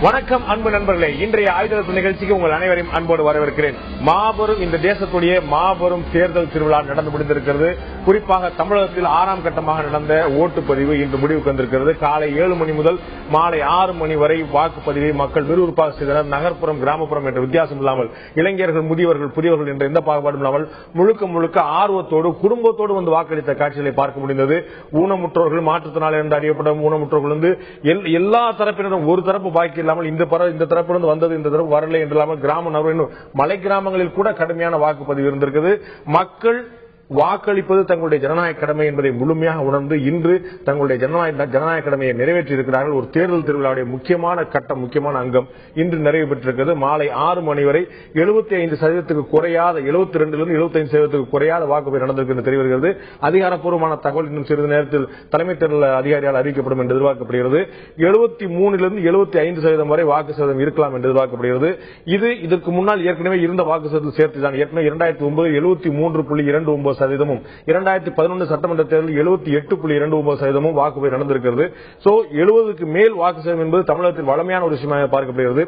வணக்கம் அன்பு நண்பர்களே, இன்றைய ஆயுத நிகழ்ச்சிக்கு உங்கள் அனைவரையும் அன்போடு வரவேற்கிறேன். மாபெரும் இந்த தேசத்துடைய மாபெரும் தேர்தல் திருவிழா நடந்து முடிந்திருக்கிறது. குறிப்பாக தமிழகத்தில் 6ஆம் கட்டமாக நடந்த ஓட்டுப்பதிவு இன்று முடிவுக்கு வந்திருக்கிறது. காலை 7 மணி முதல் மாலை 6 மணி வரை வாக்குப்பதிவை மக்கள் விறுவிறுப்பாக செய்தனர். நகர்ப்புறம் கிராமப்புறம் என்ற வித்தியாசம் இல்லாமல், இளைஞர்கள் முதியவர்கள் புதியவர்கள் என்ற எந்த பாகுபாடும் இல்லாமல் முழுக்க ஆர்வத்தோடு குடும்பத்தோடு வந்து வாக்களித்த காட்சிகளை பார்க்க முடிந்தது. ஊனமுற்றோர்கள், மாற்றுத்திறனாளி என்று அறியப்படும் ஊனமுற்றோர்கள் வந்து எல்லா தரப்பினரும் ஒரு தரப்பு பாக்கி இல்லாமல் இந்த தரப்பிலிருந்து வந்தது, இந்த தரப்பு வரலை என்றாமல் கிராம மலை கிராமங்களில் கூட கடுமையான வாக்குப்பதிவு இருந்திருக்கிறது. மக்கள் வாக்களிப்பது தங்களுடைய ஜனநாயக கடமை என்பதை முழுமையாக உணர்ந்து இன்று தங்களுடைய ஜனநாயக கடமையை நிறைவேற்றி இருக்கிறார்கள். ஒரு தேர்தல் திருவிழாவுடைய முக்கியமான கட்டம், முக்கியமான அங்கம் இன்று நிறைவு பெற்றிருக்கிறது. மாலை 6 மணி வரை 75% குறையாத, 72 - 75% குறையாத வாக்குப்பதிவு நடந்திருக்கிறது தெரிய வருகிறது. அதிகாரப்பூர்வமான தகவல் இன்னும் சிறிது நேரத்தில் தலைமை தேர்தல் அதிகாரியால் அறிவிக்கப்படும் என்று எதிர்பார்க்கப்படுகிறது. 73 - 75% வரை வாக்கு சதவீதம் இருக்கலாம் என்று எதிர்பார்க்கப்படுகிறது. இதற்கு முன்னால் ஏற்கனவே இருந்த வாக்கு சதவீதம் சேர்த்துதான். ஏற்கனவே 2009 73.29%, 2011 சட்டமன்ற தேர்தலில் 78.29% வாக்குப்பதிவு நடந்திருக்கிறது. 70க்கு மேல் வாக்கு சதவீதம் என்பது தமிழகத்தில் வளமையான ஒரு விஷயமாக பார்க்கப்படுகிறது.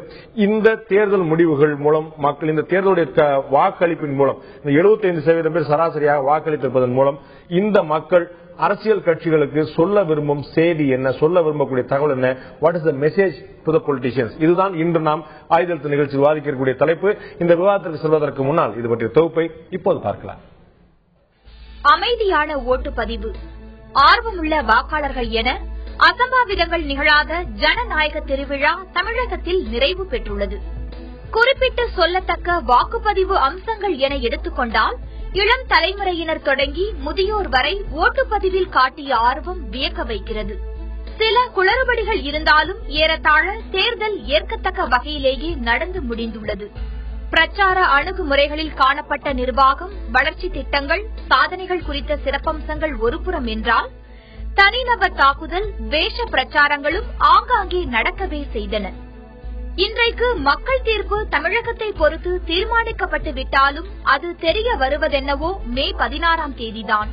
இந்த தேர்தல் முடிவுகள் மூலம் மக்கள் இந்த தேர்தலுடைய வாக்களிப்பின் மூலம் 75% பேர் சராசரியாக வாக்களித்திருப்பதன் மூலம் இந்த மக்கள் அரசியல் கட்சிகளுக்கு சொல்ல விரும்பும் செய்தி என்ன, சொல்ல விரும்பக்கூடிய தகவல் என்ன, what is the message to the politicians, இதுதான் இன்று நாம் ஆயுதத்தில் நிகழ்ச்சி விவாதிக்கக்கூடிய தலைப்பு. இந்த விவாதத்திற்கு செல்வதற்கு முன்னால் இது பற்றிய தொகுப்பை இப்போது பார்க்கலாம். அமைதியான ஓட்டுப்பதிவு, ஆர்வமுள்ள வாக்காளர்கள் என அசம்பாவிதங்கள் நிகழாத ஜனநாயக திருவிழா தமிழகத்தில் நிறைவு பெற்றுள்ளது. குறிப்பிட்டு சொல்லத்தக்க வாக்குப்பதிவு அம்சங்கள் என எடுத்துக்கொண்டால், இளம் தலைமுறையினர் தொடங்கி முதியோர் வரை ஓட்டுப்பதிவில் காட்டிய ஆர்வம் வியக்க வைக்கிறது. சில குளறுபடிகள் இருந்தாலும் ஏறத்தாழ தேர்தல் ஏற்கத்தக்க வகையிலேயே நடந்து முடிந்துள்ளது. பிரச்சார அணுகுமுறைகளில் காணப்பட்ட நிர்வாகம், வளர்ச்சி திட்டங்கள், சாதனைகள் குறித்த சிறப்பம்சங்கள் ஒருபுறம் என்றால், தனிநபர் தாக்குதல், வேஷ பிரச்சாரங்களும் ஆங்காங்கே நடக்கவே செய்தன. இன்றைக்கு மக்கள் தீர்ப்பு தமிழகத்தை பொறுத்து தீர்மானிக்கப்பட்டு விட்டாலும் அது தெரிய வருவதென்னவோ மே 16ஆம் தேதிதான்.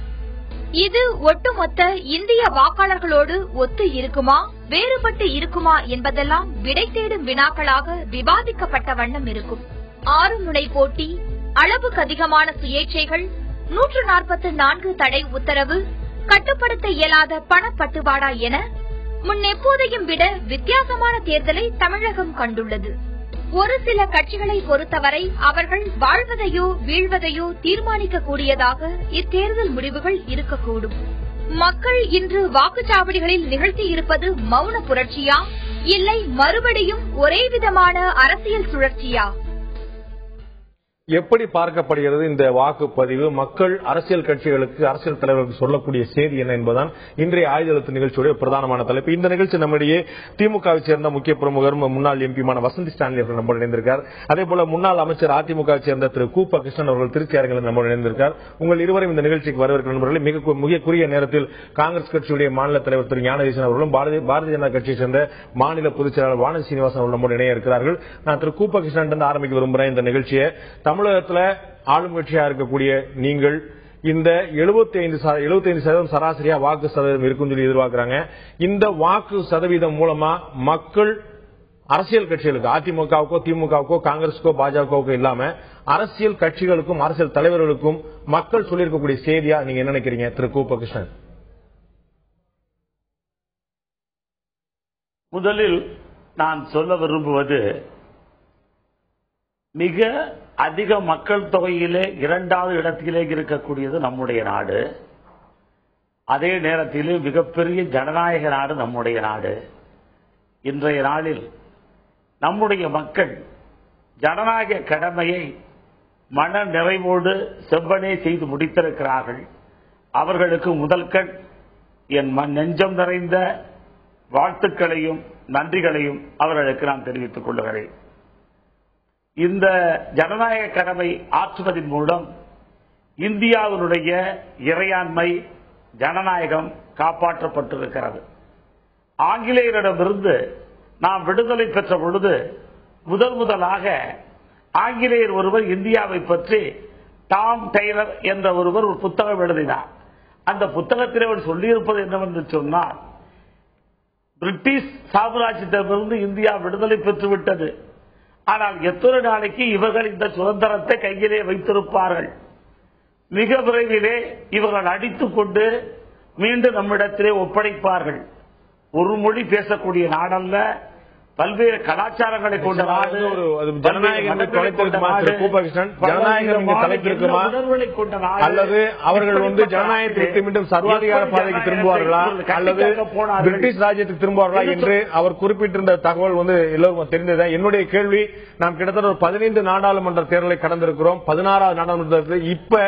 இது ஒட்டுமொத்த இந்திய வாக்காளர்களோடு ஒத்து இருக்குமா, வேறுபட்டு இருக்குமா என்பதெல்லாம் விடை தேடும் வினாக்களாக விவாதிக்கப்பட்ட வண்ணம் இருக்கும். 6 முனை போட்டி, அளவுக்கு அதிகமான சுயேட்சைகள், 144 தடை உத்தரவு, கட்டுப்படுத்த இயலாத பணப்பட்டுவாடா என முன்னெப்போதையும் விட வித்தியாசமான தேர்தலை தமிழகம் கண்டுள்ளது. ஒரு சில கட்சிகளை பொறுத்தவரை அவர்கள் வாழ்வதையோ வீழ்வதையோ தீர்மானிக்கக்கூடியதாக இத்தேர்தல் முடிவுகள் இருக்கக்கூடும். மக்கள் இன்று வாக்குச்சாவடிகளில் நிகழ்த்தியிருப்பது மௌன புரட்சியா, இல்லை மறுபடியும் ஒரே விதமான அரசியல் சுழற்சியா? எப்படி பார்க்கப்படுகிறது இந்த வாக்குப்பதிவு? மக்கள் அரசியல் கட்சிகளுக்கு, அரசியல் தலைவர்களுக்கு சொல்லக்கூடிய செய்தி என்ன என்பதுதான் இன்றைய ஆயுத நிகழ்ச்சியுடைய பிரதானமான தலைப்பு. இந்த நிகழ்ச்சி நம்மிடையே திமுகவை சேர்ந்த முக்கிய பிரமுகர், முன்னாள் எம்பிமான வசந்தி ஸ்டான்லி அவர்கள் நம்மோடு இணைந்திருக்கார். அதே போல முன்னாள் அமைச்சர் அதிமுகவை சேர்ந்த திரு கூப்ப கிருஷ்ணன் அவர்கள் திருச்சி அரங்கில் நம்மோடு இணைந்திருக்கார். உங்கள் இருவரும் இந்த நிகழ்ச்சிக்கு வரவேற்கிற நண்பர்களை மிக குறுகிய நேரத்தில் காங்கிரஸ் கட்சியுடைய மாநில தலைவர் திரு ஞானதேசன் அவர்களும், பாரதிய ஜனதா கட்சியை சேர்ந்த மாநில பொதுச் செயலாளர் வானதி சீனிவாசன் அவர்கள் நம்மோடு இணைய இருக்கிறார்கள். நான் திரு கூப்ப கிருஷ்ணன் ஆரம்பிக்க விரும்புகிறேன் இந்த நிகழ்ச்சியை. தமிழகத்தில் ஆளும் கட்சியாக இருக்கக்கூடிய நீங்கள் இந்த 75% சராசரியா வாக்கு சதவீதம் இருக்கும் சொல்லி எதிர்பார்க்கிறாங்க. இந்த வாக்கு சதவீதம் மூலமா மக்கள் அரசியல் கட்சிகளுக்கு, அதிமுகவுக்கோ திமுகவுக்கோ காங்கிரஸுக்கோ பாஜகவுக்கோ இல்லாம அரசியல் கட்சிகளுக்கும் அரசியல் தலைவர்களுக்கும் மக்கள் சொல்லியிருக்கக்கூடிய செய்தியா நீங்க என்ன நினைக்கிறீங்க திரு கூப்ப கிருஷ்ணன்? முதலில் நான் சொல்ல விரும்புவது, மிக அதிக மக்கள் தொகையிலே 2வது இடத்திலே இருக்கக்கூடியது நம்முடைய நாடு. அதே நேரத்தில் மிகப்பெரிய ஜனநாயக நாடு நம்முடைய நாடு. இன்றைய நாளில் நம்முடைய மக்கள் ஜனநாயக கடமையை மன நிறைவோடு செவ்வனே செய்து முடித்திருக்கிறார்கள். அவர்களுக்கு முதல்கண் என் நெஞ்சம் நிறைந்த வாழ்த்துக்களையும் நன்றிகளையும் அவர்களுக்கு நான் தெரிவித்துக் கொள்கிறேன். இந்த ஜனநாயக கடமை ஆற்றுவதன் மூலம் இந்தியாவினுடைய இறையாண்மை, ஜனநாயகம் காப்பாற்றப்பட்டிருக்கிறது. ஆங்கிலேயரிடமிருந்து நாம் விடுதலை பெற்ற பொழுது முதலாக ஆங்கிலேயர் ஒருவர் இந்தியாவை பற்றி டாம் டெய்லர் என்ற ஒருவர் ஒரு புத்தகம் எழுதினார். அந்த புத்தகத்தில் அவர் சொல்லியிருப்பது என்னவென்று சொன்னால், பிரிட்டிஷ் சாம்ராஜ்யத்திலிருந்து இந்தியா விடுதலை பெற்றுவிட்டது. ஆனால் எத்தனை நாளைக்கு இவர்கள் இந்த சுதந்திரத்தை கையிலே வைத்திருப்பார்கள்? மிக விரைவிலே இவர்கள் அடித்துக் கொண்டு மீண்டும் நம்மிடத்திலே ஒப்படைப்பார்கள். ஒரு மொழி பேசக்கூடிய நாடல்ல, பல்வேறு கலாச்சாரங்களை கொண்ட நாடு, அல்லது அவர்கள் ஜனநாயகத்தை மீண்டும் சர்வாதிகார பாதைக்கு திரும்புவார்களா அல்லது பிரிட்டிஷ் ராஜ்யத்துக்கு திரும்புவார்களா என்று அவர் குறிப்பிட்டிருந்த தகவல் எல்லோருக்கும் தெரிந்தது. என்னுடைய கேள்வி, நாம் கிட்டத்தட்ட ஒரு 15 நாடாளுமன்ற தேர்தலை கடந்திருக்கிறோம். 16வது நாடாளுமன்ற இப்ப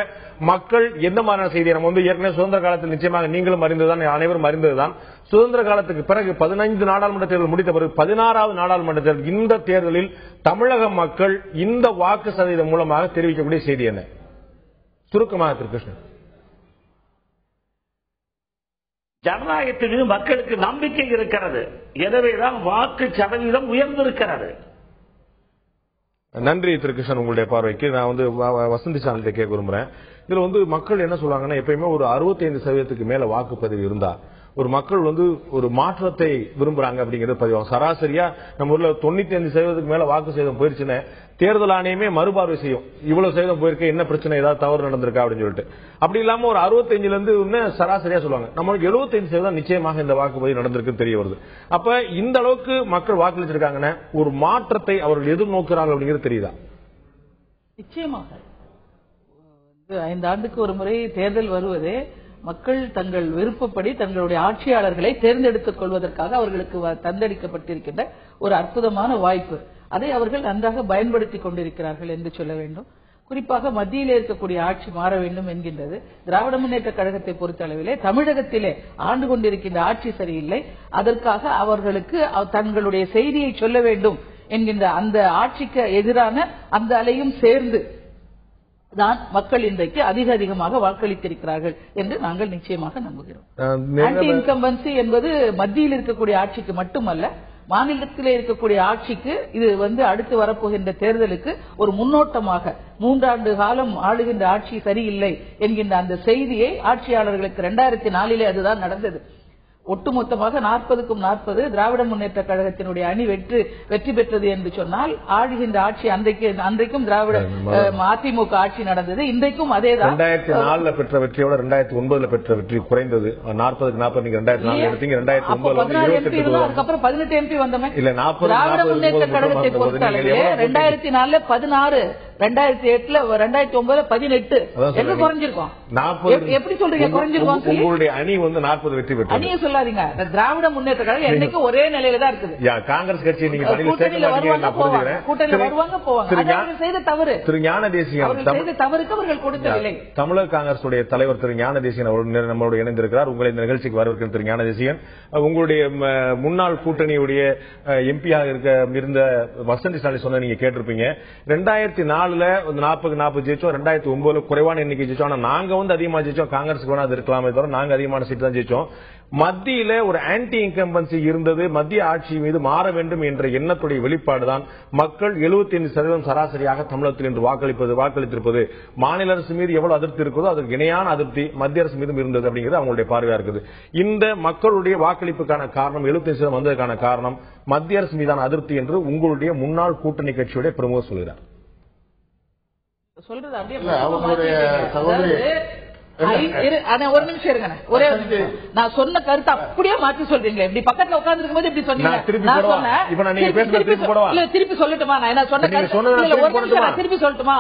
மக்கள் எந்த மாதிரியான செய்தியை நம்ம ஏற்கனவே சுதந்திர காலத்தில் நிச்சயமாக நீங்களும் அறிந்ததுதான், அனைவரும் அறிந்ததுதான். சுதந்திர காலத்துக்கு பிறகு 15 நாடாளுமன்ற தேர்தல் முடித்த பிறகு 16வது நாடாளுமன்ற தேர்தல், இந்த தேர்தலில் தமிழக மக்கள் இந்த வாக்கு சதவீதம் மூலமாக தெரிவிக்கக்கூடிய செய்தி என்ன? சுருக்கமாக திரு கிருஷ்ணன். ஜனநாயகத்தின் மீது மக்களுக்கு நம்பிக்கை இருக்கிறது, எனவேதான் வாக்கு சதவீதம் உயர்ந்திருக்கிறது. நன்றி திரு கிருஷ்ணன், உங்களுடைய பார்வைக்கு. நான் வசந்தி சாலையை கேட்க விரும்புறேன். இதுல மக்கள் என்ன சொல்றாங்கன்னா, எப்பயுமே ஒரு 65% மேல வாக்குப்பதிவு இருந்தா ஒரு மக்கள் ஒரு மாற்றத்தை விரும்புறாங்க அப்படிங்கிறது பதிவாகும். சராசரியா நம்ம ஊர்ல 95% மேல வாக்கு சதவீதம் போயிருச்சுன்னு தேர்தல் ஆணையமே மறுபார்வை செய்யும். இவ்வளவு சதவீதம் போயிருக்க, என்ன பிரச்சனை, ஏதாவது தவறு நடந்திருக்கா அப்படின்னு சொல்லிட்டு. அப்படி இல்லாம ஒரு 65ல இருந்து சராசரியா சொல்லுவாங்க. நம்மளுக்கு 75% நிச்சயமாக இந்த வாக்குப்பதிவு நடந்திருக்கு தெரிய வருது. அப்ப இந்த அளவுக்கு மக்கள் வாக்களிச்சிருக்காங்கன்னா ஒரு மாற்றத்தை அவர்கள் எதிர்நோக்கிறார்கள் அப்படிங்கிறது தெரியுதா? நிச்சயமாக 5 ஆண்டுக்கு ஒரு முறை தேர்தல் வருவதே மக்கள் தங்கள் விருப்பப்படி தங்களுடைய ஆட்சியாளர்களை தேர்ந்தெடுத்துக் கொள்வதற்காக அவர்களுக்கு தந்தளிக்கப்பட்டிருக்கின்ற ஒரு அற்புதமான வாய்ப்பு. அதை அவர்கள் நன்றாக பயன்படுத்திக் கொண்டிருக்கிறார்கள் என்று சொல்ல வேண்டும். குறிப்பாக மத்தியிலே இருக்கக்கூடிய ஆட்சி மாற வேண்டும் என்கின்றது. திராவிட முன்னேற்ற கழகத்தை பொறுத்தளவிலே தமிழகத்திலே ஆண்டு கொண்டிருக்கின்ற ஆட்சி சரியில்லை, அதற்காக அவர்களுக்கு தங்களுடைய செய்தியை சொல்ல வேண்டும் என்கின்ற அந்த ஆட்சிக்கு எதிரான அந்த அலையும் சேர்ந்து தான் மக்கள் இன்றைக்கு அதிகமாக வாக்களித்திருக்கிறார்கள் என்று நாங்கள் நிச்சயமாக நம்புகிறோம். ஆன்டி இன்கம்பன்சி என்பது மத்தியில் இருக்கக்கூடிய ஆட்சிக்கு மட்டுமல்ல, மாநிலத்திலே இருக்கக்கூடிய ஆட்சிக்கு இது அடுத்து வரப்போகின்ற தேர்தலுக்கு ஒரு முன்னோட்டமாக 3 ஆண்டு காலம் ஆளுகின்ற ஆட்சி சரியில்லை என்கின்ற அந்த செய்தியை ஆட்சியாளர்களுக்கு 2004 அதுதான் நடந்தது. ஒட்டுமொத்தமாக 40க்கும் 40 திராவிட முன்னேற்ற கழகத்தினுடைய அணி வெற்றி பெற்றது என்று சொன்னால், ஆளுகின்ற ஆட்சி அன்றைக்கும் திராவிட அதிமுக ஆட்சி நடந்தது. இன்றைக்கும் அதேதான். 2004 பெற்ற வெற்றியோட 2009 பெற்ற வெற்றி குறைந்தது. 40க்கு 40 நீங்க 2004 எடுத்தீங்க, 2009 அதுக்கப்புறம் 18 எம்பி வந்தமே. திராவிட முன்னேற்ற கழகத்தை பொறுத்தளவிலே 2004 16, 2008 2009 18 எங்க குறைஞ்சிருக்கோம்? எப்படி சொல்றீங்க குறைஞ்சிருக்கோம்? உங்களுடைய அணி 40 வெற்றி பெற்றது. அணியை சொல்லாதீங்க. திராவிட முன்னேற்ற கழகம் என்னைக்கு ஒரே நிலையில தான் இருக்குது. காங்கிரஸ் கட்சி நீங்க கூட்டணியில வருவாங்க போவாங்க. செய்த தவறு திரு ஞான தேசிகன், செய்த தவறுக்கு அவர்கள் கொடுக்கவில்லை. தமிழக காங்கிரஸ் தலைவர் திரு ஞான தேசிகன் நம்மளோட இணைந்திருக்கிறார். உங்களை இந்த நிகழ்ச்சிக்கு வரவேற்கிற திரு ஞான தேசிகன், உங்களுடைய முன்னாள் கூட்டணியுடைய எம்பியாக இருந்த வசந்தி சாலை சொன்ன நீங்க கேட்டிருப்பீங்க. 2004 40 ஜெயிச்சோம், 2009 குறைவான எண்ணிக்கை ஜெயிச்சோம். ஆனா நாங்க அதிகமா ஜெயிச்சோம். காங்கிரஸுக்கு வேணா அது இருக்கலாமே தவிர நாங்க அதிகமான சீட் தான் ஜெயிச்சோம். மத்தியில ஒரு ஆன்டி இன்கம்பன்சி இருந்தது. மத்திய ஆட்சி மீது மாற வேண்டும் என்ற எண்ணத்துடைய வெளிப்பாடுதான் மக்கள் 75% சராசரியாக தமிழகத்தில் இன்று வாக்களித்திருப்பது. மாநில அரசு மீது எவ்வளவு அதிருப்தி இருக்கிறதோ அதற்கு இணையான அதிருப்தி மத்திய அரசு மீதும் இருந்தது அப்படிங்கிறது அவங்களுடைய பார்வையா இருக்குது. இந்த மக்களுடைய வாக்களிப்புக்கான காரணம் 75% வந்ததற்கான காரணம் மத்திய அரசு மீதான அதிருப்தி என்று உங்களுடைய முன்னாள் கூட்டணி கட்சியுடைய பிரமுகர் சொல்கிறார். சொல்றது அப்படியே ஒரு நிமிஷம் இருங்க. ஒரே நான் சொன்ன கருத்து அப்படியே மாற்றி சொல்றீங்களே. இப்படி பக்கத்துல உட்கார்ந்து இருக்கும்போது இப்படி சொன்னீங்க. திருப்பி சொல்லட்டுமா? நான் என்ன சொன்ன திருப்பி சொல்லட்டுமா?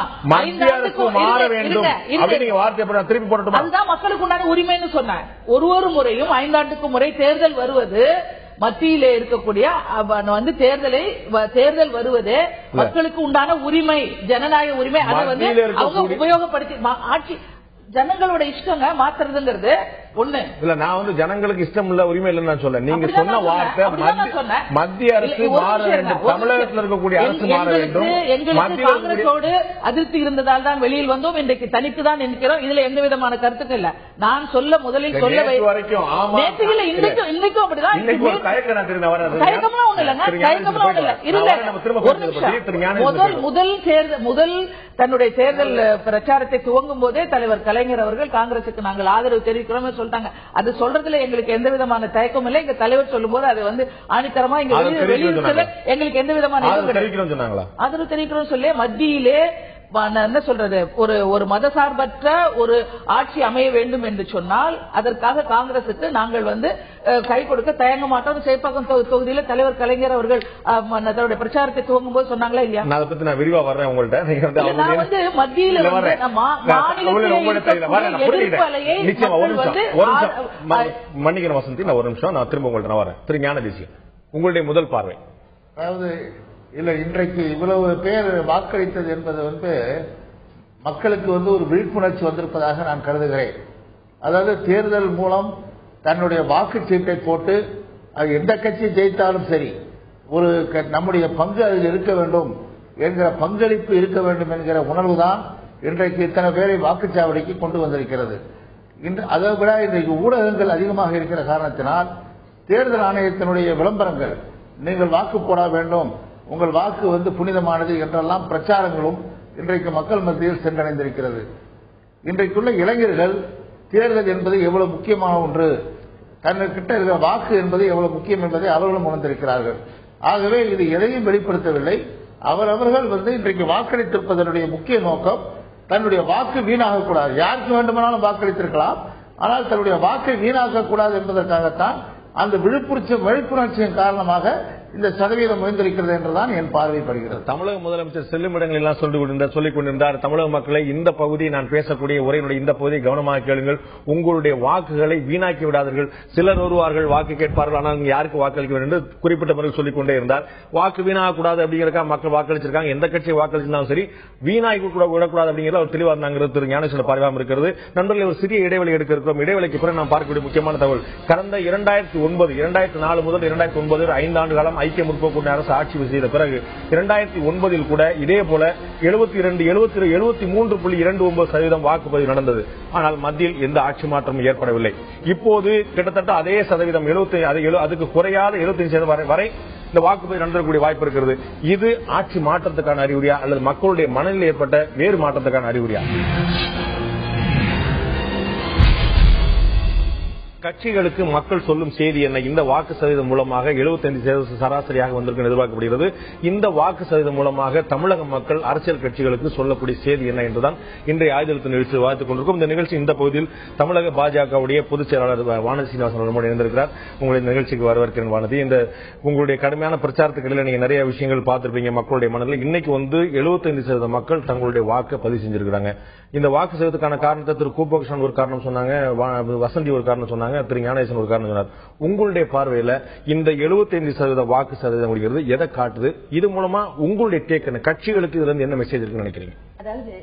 அதுதான் மக்களுக்கு உண்டான உரிமைன்னு சொன்னேன். ஒரு முறையும் 5 ஆண்டுக்கு முறை தேர்தல் வருவது, மத்தியிலே இருக்கக்கூடிய தேர்தல் வருவது மக்களுக்கு உண்டான உரிமை, ஜனநாயக உரிமை. அதை அவங்க உபயோகப்படுத்தி ஆட்சி ஜனங்களோட இஷ்டங்க மாத்துறதுங்கிறது ஒண்ணு இல்ல. நான் ஜனங்களுக்கு இஷ்டம் இல்ல, உரிமை இல்லைன்னு நான் சொல்ல. நீங்க சொன்ன வார்த்தை மத்திய அரசு மாற வேண்டும், தமிழகத்தில் இருக்கக்கூடிய அரசு மாற வேண்டும். எங்களுக்கு காங்கிரஸோடு அதிருப்தி இருந்ததால் தான் வெளியில் வந்தோம். இன்றைக்கு தனித்து தான் நிற்கிறோம். இதுல எந்த விதமான கருத்துக்கும் இல்ல. நான் முதலில் சொல்ல வரைக்கும் இன்னைக்கும் அப்படிதான். தயக்கம்லாம் ஒண்ணு இல்லைங்க, தயக்கம்லாம் ஒண்ணு இல்ல. முதல் தன்னுடைய தேர்தல் பிரச்சாரத்தை துவங்கும் போதே தலைவர் கலைஞர் அவர்கள் காங்கிரசுக்கு நாங்கள் ஆதரவு தெரிவிக்கிறோம் சொல்லிட்டாங்க. அது சொல்றதுல எங்களுக்கு எந்த விதமான தயக்கமும் இல்லை. எங்க தலைவர் சொல்லும் போது அது வந்து ஆணித்தரமா எங்க வெளியில எங்களுக்கு எந்த விதமான ஆதரவு தெரிவிக்கிறோம் சொல்லி மத்தியிலே என்ன சொல்றது ஒரு மதசார்பற்ற ஒரு ஆட்சி அமைய வேண்டும் என்று சொன்னால் அதற்காக காங்கிரசுக்கு நாங்கள் வந்து கை கொடுக்க தயங்க மாட்டோம். சேப்பாக்கம் தொகுதியில தலைவர் கலைஞர் அவர்கள் தன்னுடைய பிரச்சாரத்தை துவங்கும் போது சொன்னாங்களா இல்லையா? அதை பத்தி நான் விரிவா வர்றேன் உங்கள்கிட்ட. நான் வந்து மத்தியில மன்னிக்கிற வசந்தி, நான் ஒரு நிமிஷம் நான் திரும்ப உங்கள்கிட்ட வரேன். திரு ஞான தேசிகன், உங்களுடைய முதல் பார்வை. அதாவது இல்ல, இன்றைக்கு இவ்வளவு பேர் வாக்களித்தது என்பது வந்து மக்களுக்கு வந்து ஒரு விழிப்புணர்ச்சி வந்திருப்பதாக நான் கருதுகிறேன். அதாவது தேர்தல் மூலம் தன்னுடைய வாக்குச்சீட்டை போட்டு அது எந்த கட்சி ஜெயித்தாலும் சரி ஒரு நம்முடைய பங்கு அதில் இருக்க வேண்டும் என்கிற பங்களிப்பு இருக்க வேண்டும் என்கிற உணர்வுதான் இன்றைக்கு இத்தனை பேரை வாக்குச்சாவடிக்கு கொண்டு வந்திருக்கிறது. அதை விட இன்றைக்கு ஊடகங்கள் அதிகமாக இருக்கிற காரணத்தினால் தேர்தல் ஆணையத்தினுடைய விளம்பரங்கள், நீங்கள் வாக்கு போட வேண்டும், உங்கள் வாக்கு வந்து புனிதமானது என்றெல்லாம் பிரச்சாரங்களும் இன்றைக்கு மக்கள் மத்தியில் சென்றடைந்திருக்கிறது. இன்றைக்குள்ள இளைஞர்கள் தேர்தல் என்பது எவ்வளவு முக்கியமான ஒன்று, தன்னிட்ட இருக்கிற வாக்கு என்பது எவ்வளவு முக்கியம் என்பதை அவர்களும் உணர்ந்திருக்கிறார்கள். ஆகவே இது எதையும் வெளிப்படுத்தவில்லை. அவரவர்கள் வந்து இன்றைக்கு வாக்களித்திருப்பதனுடைய முக்கிய நோக்கம் தன்னுடைய வாக்கு வீணாகக்கூடாது. யாருக்கு வேண்டுமானாலும் வாக்களித்திருக்கலாம், ஆனால் தன்னுடைய வாக்கை வீணாக்கக்கூடாது என்பதற்காகத்தான் அந்த விழிப்புணர்ச்சியின் காரணமாக இந்த சதவீதம் உயர்ந்திருக்கிறது என்றுதான் என் பார்வைப்படுகிறது. தமிழக முதலமைச்சர் செல்லும் இடங்களெல்லாம் சொல்லிக் கொண்டிருந்தார். தமிழக மக்களை இந்த பகுதியை நான் பேசக்கூடிய உரையினுடைய இந்த பகுதியை கவனமாக கேளுங்கள், உங்களுடைய வாக்குகளை வீணாக்கி விடாதீர்கள். சிலர் வருவார்கள், வாக்கு கேட்பார்கள், ஆனால் நீங்க யாருக்கு வாக்களிக்க வேண்டும் என்று குறிப்பிட்ட முறையில் சொல்லிக் கொண்டே இருந்தார். வாக்கு வீணாகக்கூடாது அப்படிங்கிறதுக்காக மக்கள் வாக்களிச்சிருக்காங்க. எந்த கட்சியை வாக்களிச்சிருந்தாலும் சரி வீணாக்கி விடக்கூடாது அப்படிங்கிறது அவர் தெளிவாக இருந்தாங்கிறது திரு ஞானேஸ்வரன் பார்வையாக இருக்கிறது. நண்பர்கள், ஒரு சிறிய இடைவெளி எடுக்க இருக்கிறோம். இடைவெளிக்கு பிறகு நாம் பார்க்கக்கூடிய முக்கியமான தகவல், கடந்த 2004 முதல் 2009 5 ஆண்டு காலம் ஐக்கிய முற்போக்கு அரசு ஆட்சி செய்த பிறகு 2009 கூட இதே போல 73.29% வாக்குப்பதிவு நடந்தது. ஆனால் மத்தியில் எந்த ஆட்சி மாற்றமும் ஏற்படவில்லை. இப்போது கிட்டத்தட்ட அதே சதவீதம் அதுக்கு குறையாத 75% வரை இந்த வாக்குப்பதிவு நடந்தக்கூடிய வாய்ப்பு இருக்கிறது. இது ஆட்சி மாற்றத்துக்கான அறிகுறியா அல்லது மக்களுடைய மனநிலை ஏற்பட்ட வேறு மாற்றத்துக்கான அறிகுறியா? கட்சிகளுக்கு மக்கள் சொல்லும் செய்தி என்ன? இந்த வாக்கு சதவீதம் மூலமாக 75% சராசரியாக வந்திருக்கும் எதிர்பார்க்கப்படுகிறது. இந்த வாக்கு சதவீதம் மூலமாக தமிழக மக்கள் அரசியல் கட்சிகளுக்கு சொல்லக்கூடிய செய்தி என்ன என்றுதான் இன்றைய ஆயுதத்து நிகழ்ச்சியில் வாழ்த்துக் கொண்டிருக்கும். இந்த நிகழ்ச்சி இந்த பகுதியில் தமிழக பாஜகவுடைய பொதுச் செயலாளர் வானதி சீனிவாசன் நம்மோடு இணைந்திருக்கிறார். உங்களுடைய நிகழ்ச்சிக்கு வரவேற்கிறேன் வானதி. இந்த உங்களுடைய கடுமையான பிரச்சாரத்துக்கு இடையில நீங்க நிறைய விஷயங்கள் பார்த்திருப்பீங்க. மக்களுடைய மனதில் இன்னைக்கு வந்து 75% மக்கள் தங்களுடைய வாக்கை பதிவு செஞ்சிருக்கிறாங்க. இந்த வாக்கு சதவீதத்துக்கான காரணத்தை திரு கூபகிருஷ்ணன் ஒரு காரணம் சொன்னாங்க, வசந்தி ஒரு காரணம் சொன்னாங்க, திரு ஞானேசன் ஒரு காரணம் சொன்னார். உங்களுடைய பார்வையில இந்த 75% வாக்கு சதவீதம் முடிகிறது எதை காட்டுது? இது மூலமா உங்களுடைய டேக் என்ன? கட்சிகளுக்கு இதுல இருந்து என்ன மெசேஜ் இருக்குன்னு நினைக்கிறீங்க? அதாவது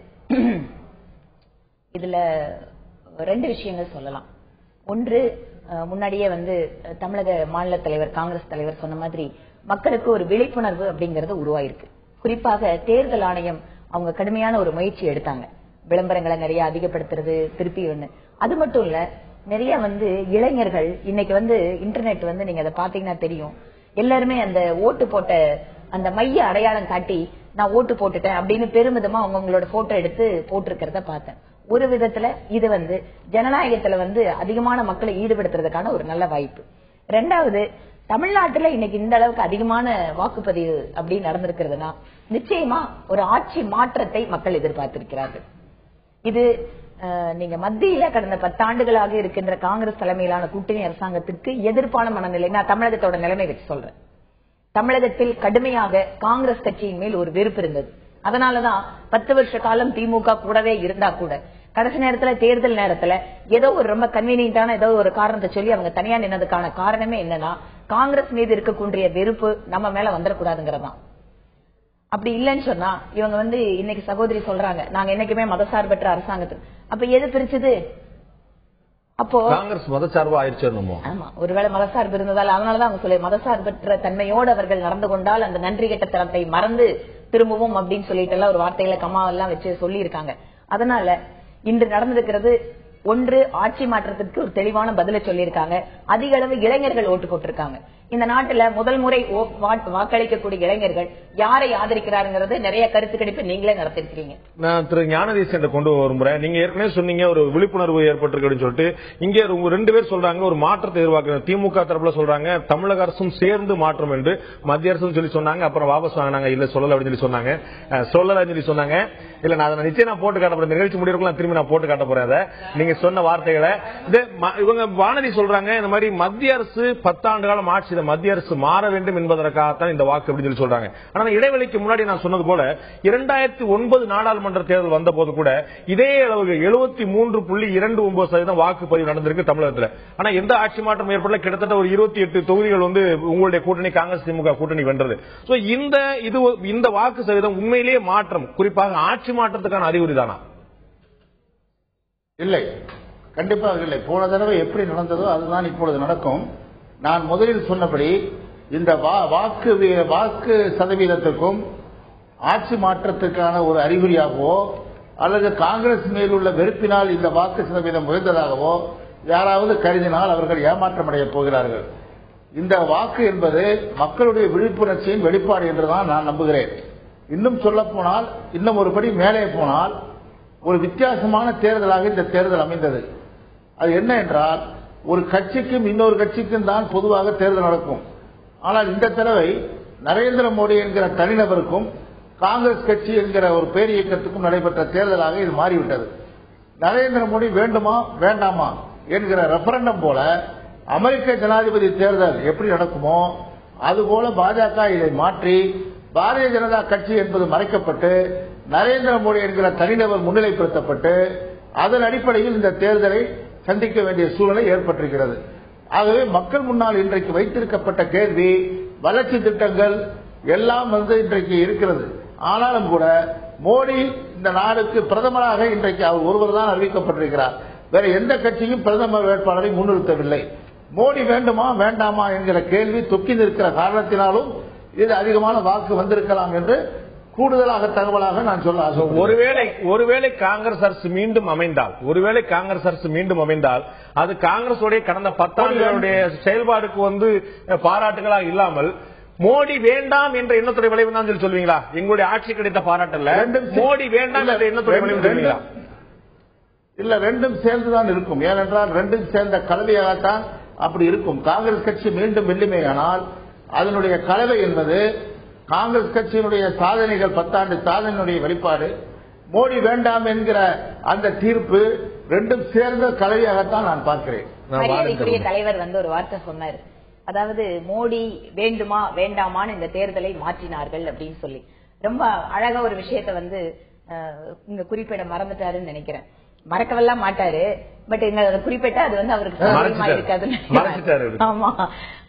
இதுல 2 விஷயங்கள் சொல்லலாம். ஒன்று, முன்னாடியே வந்து தமிழக மாநில தலைவர் காங்கிரஸ் தலைவர் சொன்ன மாதிரி மக்களுக்கு ஒரு விழிப்புணர்வு அப்படிங்கறது உருவாயிருக்கு. குறிப்பாக தேர்தல் ஆணையம் அவங்க கடுமையான ஒரு முயற்சி எடுத்தாங்க. விளம்பரங்களை நிறைய அதிகப்படுத்துறது, திருப்பி ஒண்ணு. அது மட்டும் இல்ல, நிறைய வந்து இளைஞர்கள் இன்னைக்கு வந்து இன்டர்நெட் வந்து நீங்க அதை பாத்தீங்கன்னா தெரியும், எல்லாருமே அந்த ஓட்டு போட்ட அந்த மைய அடையாளம் காட்டி நான் ஓட்டு போட்டுட்டேன் அப்படின்னு பெருமிதமா அவங்களோட போட்டோ எடுத்து போட்டிருக்கிறத பார்த்தேன். ஒரு விதத்துல இது வந்து ஜனநாயகத்துல வந்து அதிகமான மக்களை ஈடுபடுத்துறதுக்கான ஒரு நல்ல வாய்ப்பு. 2வது, தமிழ்நாட்டுல இன்னைக்கு இந்த அளவுக்கு அதிகமான வாக்குப்பதிவு அப்படின்னு நடந்திருக்கிறதுனா நிச்சயமா ஒரு ஆட்சி மாற்றத்தை மக்கள் எதிர்பார்த்திருக்கிறார்கள். இது நீங்க மத்தியில கடந்த 10 ஆண்டுகளாக இருக்கின்ற காங்கிரஸ் தலைமையிலான கூட்டணி அரசாங்கத்திற்கு எதிர்ப்பான மனநிலை. நான் தமிழகத்தோட நிலைமை வச்சு சொல்றேன். தமிழகத்தில் கடுமையாக காங்கிரஸ் கட்சியின் மேல் ஒரு வெறுப்பு இருந்தது. அதனாலதான் 10 வருஷ காலம் திமுக கூடவே இருந்தா கூட கடைசி நேரத்துல தேர்தல் நேரத்துல ஏதோ ஒரு ரொம்ப கன்வீனியன்டான ஏதோ ஒரு காரணத்தை சொல்லி அவங்க தனியா நின்னதுக்கான காரணமே என்னன்னா, காங்கிரஸ் மீது இருக்கக்கூடிய வெறுப்பு நம்ம மேல வந்துடக்கூடாதுங்கிறதான். அப்படி இல்லைன்னு சொன்னா இவங்க வந்து இன்னைக்கு சகோதரி சொல்றாங்க நாங்க என்னைக்குமே மதசார்பற்ற அரசாங்கத்துக்கு. அப்ப எது பிரிச்சது? அப்போ காங்கிரஸ் மதசார்பு ஆயிடுச்சு. ஆமா, ஒருவேளை மதசார்பு இருந்ததால் அதனாலதான் அவங்க சொல்ல மதசார்பற்ற தன்மையோடு அவர்கள் நடந்து கொண்டால் அந்த நன்றி கெட்ட தரத்தை மறந்து திரும்பவும் அப்படின்னு சொல்லிட்டு எல்லாம் ஒரு வார்த்தைகளை கம்மா எல்லாம் வச்சு சொல்லி இருக்காங்க. அதனால இன்று நடந்திருக்கிறது ஒன்று, ஆட்சி மாற்றத்திற்கு ஒரு தெளிவான பதிலை சொல்லியிருக்காங்க. அதிக அளவு இளைஞர்கள் ஓட்டு போட்டிருக்காங்க. இந்த நாட்டுல முதல் முறை வாக்களிக்கக்கூடிய இளைஞர்கள் யாரை ஆதரிக்கிறாருங்கிறது நிறைய கருத்து கணிப்பு நீங்களே நடத்திருக்கீங்க. நான் திரு ஞானதேசன் கொண்டு வரும்புறேன். நீங்க ஏற்கனவே சொன்னீங்க ஒரு விழிப்புணர்வு ஏற்பட்டிருக்கு சொல்லிட்டு. இங்கே ரெண்டு பேர் சொல்றாங்க ஒரு மாற்றத்தை எதிர்பார்க்கிறேன். திமுக தரப்புல சொல்றாங்க தமிழக அரசும் சேர்ந்து மாற்றம் என்று, மத்திய அரசும் சொல்லி சொன்னாங்க. அப்புறம் வாபஸ் வாங்கினாங்க, இல்ல சொல்லல அப்படின்னு சொல்லி சொன்னாங்க. சொல்லலன்னு சொல்லி சொன்னாங்க. இல்ல நான் நிச்சயம் நான் போட்டு காட்ட போறேன். நிகழ்ச்சி முடிவுக்கு திரும்பி நான் போட்டு காட்ட போறேன். அதை நீங்க சொன்ன வார்த்தைகளை இவங்க வானதி சொல்றாங்க. இந்த மாதிரி மத்திய அரசு 10 ஆண்டு காலம் ஆட்சி, மத்திய அரசு மாற வேண்டும் என்பதற்காகத்தான் இந்த வாக்கு அப்படின்னு சொல்லி சொல்றாங்க. ஆனா இடைவெளிக்கு முன்னாடி நான் சொன்னது போல 2009 நாடாளுமன்ற தேர்தல் வந்த போது கூட இதே அளவுக்கு 73.29% வாக்குப்பதிவு நடந்திருக்கு தமிழகத்தில். ஆனா எந்த ஆட்சி மாற்றம் ஏற்படல. கிட்டத்தட்ட ஒரு 28 தொகுதிகள் உங்களுடைய கூட்டணி காங்கிரஸ் திமுக கூட்டணி வென்றது. இந்த வாக்கு சதவீதம் உண்மையிலேயே மாற்றம், குறிப்பாக ஆட்சி மாற்றத்துக்கான அறிகுறி தானா? இல்லை, கண்டிப்பாக இல்லை. போன தடவை எப்படி நடந்ததோ அதுதான் இப்பொழுது நடக்கும். நான் முதலில் சொன்னபடி இந்த வாக்கு சதவீதத்துக்கும் ஆட்சி மாற்றத்துக்கான ஒரு அறிகுறியாகவோ அல்லது காங்கிரஸ் மேலுள்ள வெறுப்பினால் இந்த வாக்கு சதவீதம் உயர்ந்ததாகவோ யாராவது கருதினால் அவர்கள் ஏமாற்றமடைய போகிறார்கள். இந்த வாக்கு என்பது மக்களுடைய விழிப்புணர்ச்சியின் வெளிப்பாடு என்றுதான் நான் நம்புகிறேன். இன்னும் சொல்ல போனால், இன்னும் ஒரு படி மேலே போனால், ஒரு வித்தியாசமான தேர்தலாக இந்த தேர்தல் அமைந்தது. அது என்ன என்றால், ஒரு கட்சிக்கும் இன்னொரு கட்சிக்கும் தான் பொதுவாக தேர்தல் நடக்கும். ஆனால் இந்த தடவை நரேந்திர மோடி என்கிற தனிநபருக்கும் காங்கிரஸ் கட்சி என்கிற ஒரு பேர் இயக்கத்துக்கும் நடைபெற்ற தேர்தலாக இது மாறிவிட்டது. நரேந்திர மோடி வேண்டுமா வேண்டாமா என்கிற ரெஃபரண்டம் போல அமெரிக்க ஜனாதிபதி தேர்தல் எப்படி நடக்குமோ அதுபோல பாஜக இதை மாற்றி பாரதிய ஜனதா கட்சி என்பது மறைக்கப்பட்டு நரேந்திர மோடி என்கிற தனிநபர் முன்னிலைப்படுத்தப்பட்டு அதன் அடிப்படையில் இந்த தேர்தலை சந்திக்க வேண்டிய சூழ்நிலை ஏற்பட்டிருக்கிறது. ஆகவே மக்கள் முன்னால் இன்றைக்கு வைத்திருக்கப்பட்ட கேள்வி, வளர்ச்சி திட்டங்கள் எல்லாம் இன்றைக்கு இருக்கிறது. ஆனாலும் கூட மோடி இந்த நாடுக்கு பிரதமராக இன்றைக்கு அவர் ஒருவர் தான் அறிவிக்கப்பட்டிருக்கிறார். வேற எந்த கட்சியும் பிரதமர் வேட்பாளரை முன்னிறுத்தவில்லை. மோடி வேண்டுமா வேண்டாமா என்கிற கேள்வி தொக்கி நிற்கிற காரணத்தினாலும் இது அதிகமான வாக்கு வந்திருக்கலாம் என்று கூடுதலாக தகவலாக நான் சொல்ல ஆசைப்படுகிறேன். ஒருவேளை காங்கிரஸ் அரசு மீண்டும் அமைந்தால் அது காங்கிரஸ் கடந்த 10 ஆண்டுகளுடைய செயல்பாடுக்கு பாராட்டுகளாக இல்லாமல் மோடி வேண்டாம் என்ற எண்ணத்துடைய விளைவு தான் சொல்லி சொல்வீங்களா? எங்களுடைய ஆட்சி கிடைத்த பாராட்டல்ல மோடி வேண்டாம் என்ற எண்ணத்துடைய விளைவு சொல்வீங்களா? இல்ல, ரெண்டும் சேர்ந்துதான் இருக்கும். ஏனென்றால் ரெண்டும் சேர்ந்த கலவையாகத்தான் அப்படி இருக்கும். காங்கிரஸ் கட்சி மீண்டும் வெல்லுமேயானால் அதனுடைய கலவை என்பது காங்கிரஸ் கட்சியினுடைய சாதனைகள், 10 ஆண்டு சாதனையினுடைய வெளிப்பாடு, மோடி வேண்டாம் என்கிற அந்த தீர்ப்பு ரெண்டும் சேர்ந்த கலவையாகத்தான் நான் பார்க்கிறேன். தலைவர் ஒரு வார்த்தை சொன்னார். அதாவது மோடி வேண்டுமா வேண்டாமான்னு இந்த தேர்தலை மாற்றினார்கள் அப்படின்னு சொல்லி ரொம்ப அழகா ஒரு விஷயத்தை இங்க குறிப்பிட மறந்துட்டாருன்னு நினைக்கிறேன். மறக்கவெல்லாம் மாட்டாரு, பட் குறிப்பிட்ட அது அவருக்கு இருக்காது. ஆமா,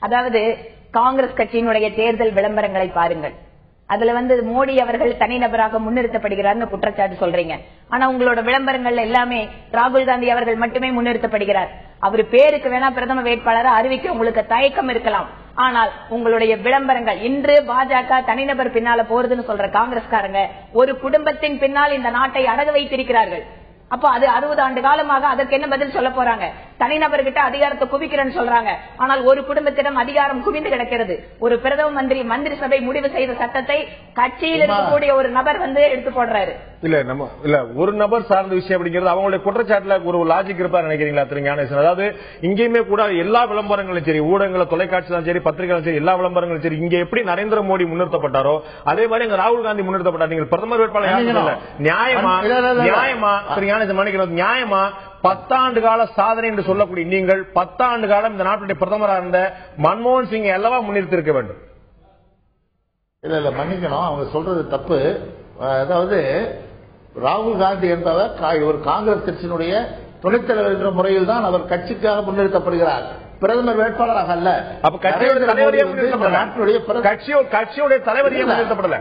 அதாவது காங்கிரஸ் கட்சியினுடைய தேர்தல் விளம்பரங்களை பாருங்கள். அதுல மோடி அவர்கள் தனிநபராக முன்னிறுத்தப்படுகிறார்னு குற்றச்சாட்டு சொல்றீங்க. ஆனா உங்களோட விளம்பரங்கள்ல எல்லாமே ராகுல் காந்தி அவர்கள் மட்டுமே முன்னிறுத்தப்படுகிறார். அவர் பேருக்கு வேணா பிரதம வேட்பாளரை அறிவிக்க உங்களுக்கு தயக்கம் இருக்கலாம். ஆனால் உங்களுடைய விளம்பரங்கள் இன்று பாஜக தனிநபர் பின்னால போறதுன்னு சொல்ற காங்கிரஸ்காரங்க ஒரு குடும்பத்தின் பின்னால் இந்த நாட்டை அடகு வைத்திருக்கிறார்கள். அப்ப அது 60 ஆண்டு காலமாக அதற்கு என்ன பதில் சொல்ல போறாங்க? தனிநபர்கிட்ட அதிகாரத்தை குவிக்கிறேன்னு சொல்றாங்க. ஆனால் ஒரு குடும்பத்திடம் அதிகாரம் குவிந்து கிடக்கிறது. ஒரு பிரதம மந்திரி சபை முடிவு செய்த சட்டத்தை கட்சியில் இருக்கக்கூடிய ஒரு நபர் எடுத்து போடுறாரு. இல்ல ஒரு நபர் சார்ந்த விஷயம் அப்படிங்கிறது அவங்களுடைய குற்றச்சாட்டுல ஒரு லாஜிக் இருப்பா நினைக்கிறீங்களா திரு ஞானேசன்? அதாவது இங்கேயுமே கூட எல்லா விளம்பரங்களும் சரி, ஊடகங்கள தொலைக்காட்சியும் சரி, பத்திரிகைகளும் சரி, எல்லா விளம்பரங்களும் சரி, இங்க எப்படி நரேந்திர மோடி முன்னிறுத்தப்பட்டாரோ அதே மாதிரி ராகுல் காந்தி முன்னிறுத்தப்பட்டார். நீங்கள் பிரதமர் வேட்பாளர் நியாயமா நியாயமா 10 ஆண்டு கால சாதனை என்று சொல்லக்கூடிய நீங்கள் 10 ஆண்டு காலம் இந்த நாட்டுடைய பிரதமராக இருந்த மன்மோகன் சிங் அல்லவா முன்னிறுத்திருக்க வேண்டும்? இல்ல மன்னிக்கணும், அவங்க சொல்றது தப்பு. அதாவது ராகுல் காந்தி என்பவர் ஒரு காங்கிரஸ் கட்சியினுடைய துணைத் தலைவர் என்ற முறையில் தான் அவர் கட்சிக்காக முன்னிறுத்தப்படுகிறார், பிரதமர் வேட்பாளராக அல்ல. அப்ப கட்சியுடைய தலைவரையே முன்னிறுத்தப்படல.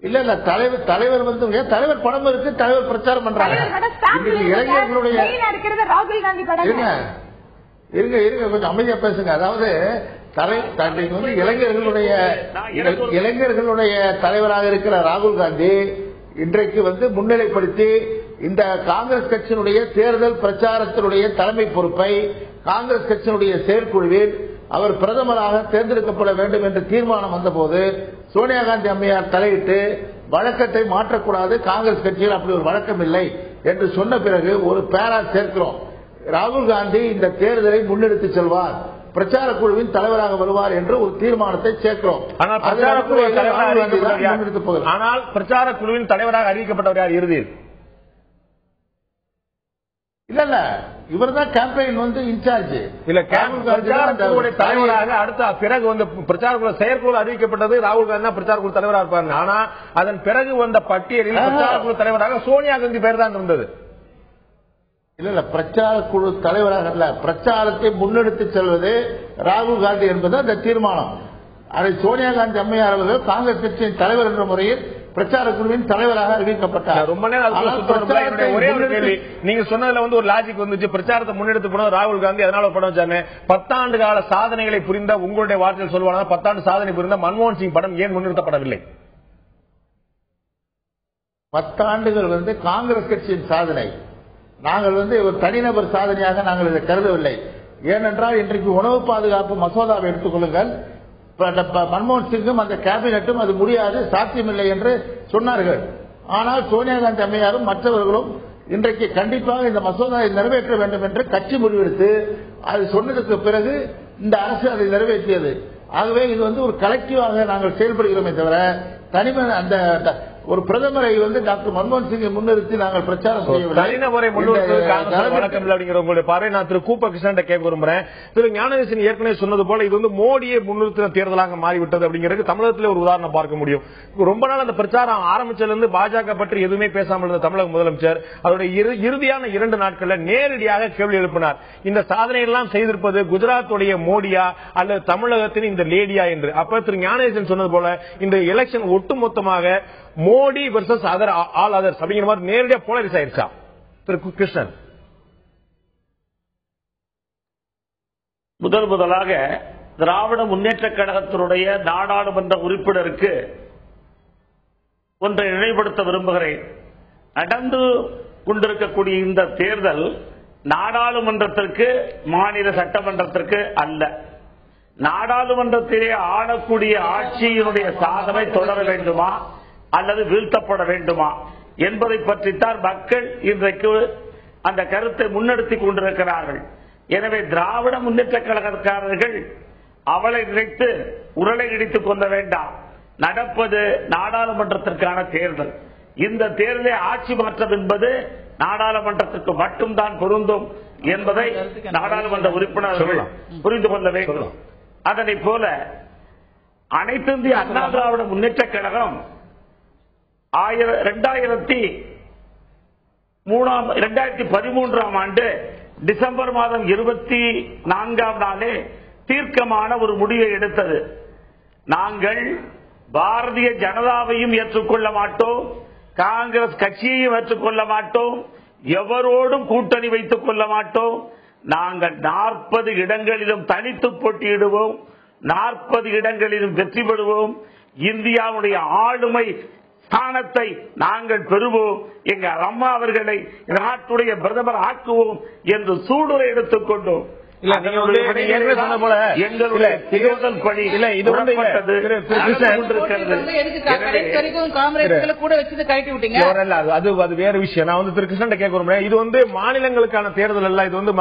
இல்ல தலைவர் தலைவர் படம் இருக்கு, தலைவர் பிரச்சாரம் பண்றாங்க. இளைஞர்களுடைய இருங்க கொஞ்சம் அமைதியா பேசுங்க. அதாவது இளைஞர்களுடைய தலைவராக இருக்கிற ராகுல் காந்தி இன்றைக்கு முன்னிலைப்படுத்தி இந்த காங்கிரஸ் கட்சியினுடைய தேர்தல் பிரச்சாரத்தினுடைய தலைமை பொறுப்பை காங்கிரஸ் கட்சியினுடைய செயற்குழுவில் அவர் பிரதமராக தேர்ந்தெடுக்கப்பட வேண்டும் என்ற தீர்மானம் வந்தபோது சோனியா காந்தி அம்மையார் தலையிட்டு வழக்கத்தை மாற்றக்கூடாது, காங்கிரஸ் கட்சியில் அப்படி ஒரு வழக்கம் இல்லை என்று சொன்ன பிறகு ஒரு பேரா சேர்க்கிறோம். ராகுல் காந்தி இந்த தேர்தலை முன்னெடுத்து செல்வார், பிரச்சார குழுவின் தலைவராக வருவார் என்று ஒரு தீர்மானத்தை சேர்க்கிறோம். ஆனால் பிரச்சார குழுவின் தலைவராக அறிவிக்கப்பட்டவர் யார் இறுதியில்? இல்ல இவர் தான் கேம்பெயின் இன்சார்ஜ். இல்ல தலைவராக அடுத்த பிறகு பிரச்சார குழு செயற்குழு அறிவிக்கப்பட்டது ராகுல் காந்தி தான் பிரச்சார குழு தலைவராக இருப்பாங்க. ஆனா அதன் பிறகு வந்த பட்டியலில் பிரச்சார குழு தலைவராக சோனியா காந்தி பெயர் தான் இருந்தது. இல்ல பிரச்சார குழு தலைவராக அல்ல, பிரச்சாரத்தை முன்னெடுத்து செல்வது ராகுல் காந்தி என்பது அந்த தீர்மானம். அதை சோனியா காந்தி அம்மையார் அவர்கள் காங்கிரஸ் கட்சியின் தலைவர் என்ற முறையில் பிரச்சார குழுவின் தலைவராக அறிவிக்கப்பட்டார். ரொம்ப நேரம் ஒரே ஒரு கேள்வி, நீங்க சொன்னதுல ஒரு லாஜிக் வந்துச்சு, பிரச்சாரத்தை முன்னெடுத்து போனது ராகுல் காந்தி, அதனால ஒரு படம் வச்சாங்க. 10 ஆண்டு கால சாதனைகளை புரிந்த உங்களுடைய வார்த்தையில் சொல்வாங்க, 10 ஆண்டு சாதனை புரிந்த மன்மோகன் சிங் படம் ஏன் முன்னிறுத்தப்படவில்லை? 10 ஆண்டுகள் காங்கிரஸ் கட்சியின் சாதனை, நாங்கள் ஒரு தனிநபர் சாதனையாக நாங்கள் இதை கருதவில்லை. ஏனென்றால் இன்றைக்கு உணவு பாதுகாப்பு மசோதாவை எடுத்துக்கொள்ளுங்கள், மன்மோகன் சிங்கும் அந்த கேபினெட்டும் அது முடியாது, சாத்தியமில்லை என்று சொன்னார்கள். ஆனால் சோனியா காந்தி அம்மையாரும் மற்றவர்களும் இன்றைக்கு கண்டிப்பாக இந்த மசோதாவை நிறைவேற்ற வேண்டும் என்று கட்சி முடிவெடுத்து அது சொன்னதுக்கு பிறகு இந்த அரசு அதை நிறைவேற்றியது. ஆகவே இது ஒரு கலெக்டிவாக நாங்கள் செயல்படுகிறோமே தவிர தனிமை அந்த ஒரு பிரதமரை டாக்டர் மன்மோகன் சிங்கை முன்னிறுத்தி நாங்கள் பிரச்சாரம் செய்யவில்லை. உங்களுடைய பார்வை நான் திரு கூப்ப கிருஷ்ணன் கேட்க விரும்புறேன். திரு ஞானதேசன் ஏற்கனவே சொன்னது போல இது மோடியை முன்னிறுத்தின தேர்தலாக மாறிவிட்டது அப்படிங்கிறது தமிழகத்தில் ஒரு உதாரணம் பார்க்க முடியும். ரொம்ப நாள் அந்த பிரச்சாரம் ஆரம்பிச்சதிலிருந்து பாஜக பற்றி எதுவுமே பேசாமல் இருந்த தமிழக முதலமைச்சர் அதோடைய இறுதியான 2 நாட்களில் நேரடியாக கேள்வி எழுப்பினார். இந்த சாதனை எல்லாம் செய்திருப்பது குஜராத்துடைய மோடியா அல்லது தமிழகத்தின் இந்த லேடியா என்று. அப்ப திரு ஞானதேசன் சொன்னது போல இந்த எலெக்ஷன் ஒட்டுமொத்தமாக மோடி வெர்சஸ் ஆல் அதர்ஸ் அப்படிங்கிற மாதிரி நேரடியா போலரைஸ் ஆயிருச்சா? திரு கிருஷ்ணன். முதலாக திராவிட முன்னேற்ற கழகத்தினுடைய நாடாளுமன்ற உறுப்பினருக்கு ஒன்றை நினைவுபடுத்த விரும்புகிறேன். நடந்து கொண்டிருக்கக்கூடிய இந்த தேர்தல் நாடாளுமன்றத்திற்கு, மாநில சட்டமன்றத்திற்கு அல்ல. நாடாளுமன்றத்திலே ஆளக்கூடிய ஆட்சியினுடைய சாதனை தொடர வேண்டுமா அல்லது வீழ்த்தப்பட வேண்டுமா என்பதை பற்றித்தான் மக்கள் இன்றைக்கு அந்த கருத்தை முன்னெடுத்துக் கொண்டிருக்கிறார்கள். எனவே திராவிட முன்னேற்ற கழகக்காரர்கள் அவளை நினைத்து உரலை இடித்துக் கொள்ள வேண்டாம். நடப்பது நாடாளுமன்றத்திற்கான தேர்தல். இந்த தேர்தலை ஆட்சி மாற்றம் என்பது நாடாளுமன்றத்திற்கு மட்டும்தான் பொருந்தும் என்பதை நாடாளுமன்ற உறுப்பினர்கள் புரிந்து கொள்ள வேண்டும். அதனை போல அனைத்து இந்திய அண்ணா திராவிட முன்னேற்ற கழகம் 2013 ஆண்டு டிசம்பர் மாதம் 24ஆம் நாளே தீர்க்கமான ஒரு முடிவை எடுத்தது. நாங்கள் பாரதிய ஜனதாவையும் ஏற்றுக்கொள்ள மாட்டோம், காங்கிரஸ் கட்சியையும் ஏற்றுக்கொள்ள மாட்டோம், எவரோடும் கூட்டணி வைத்துக் கொள்ள மாட்டோம். நாங்கள் 40 இடங்களிலும் தனித்து போட்டியிடுவோம், 40 இடங்களிலும் வெற்றி பெறுவோம், இந்தியாவுடைய ஆளுமை ஸ்தானத்தை நாங்கள் பெறுவோம், எங்கள் அம்மா அவர்களை நாட்டுடைய பிரதமர் ஆக்குவோம் என்று சூடுரை எடுத்துக் கொண்டோம். மாநிலங்களுக்கான தேர்தல் அல்ல, இது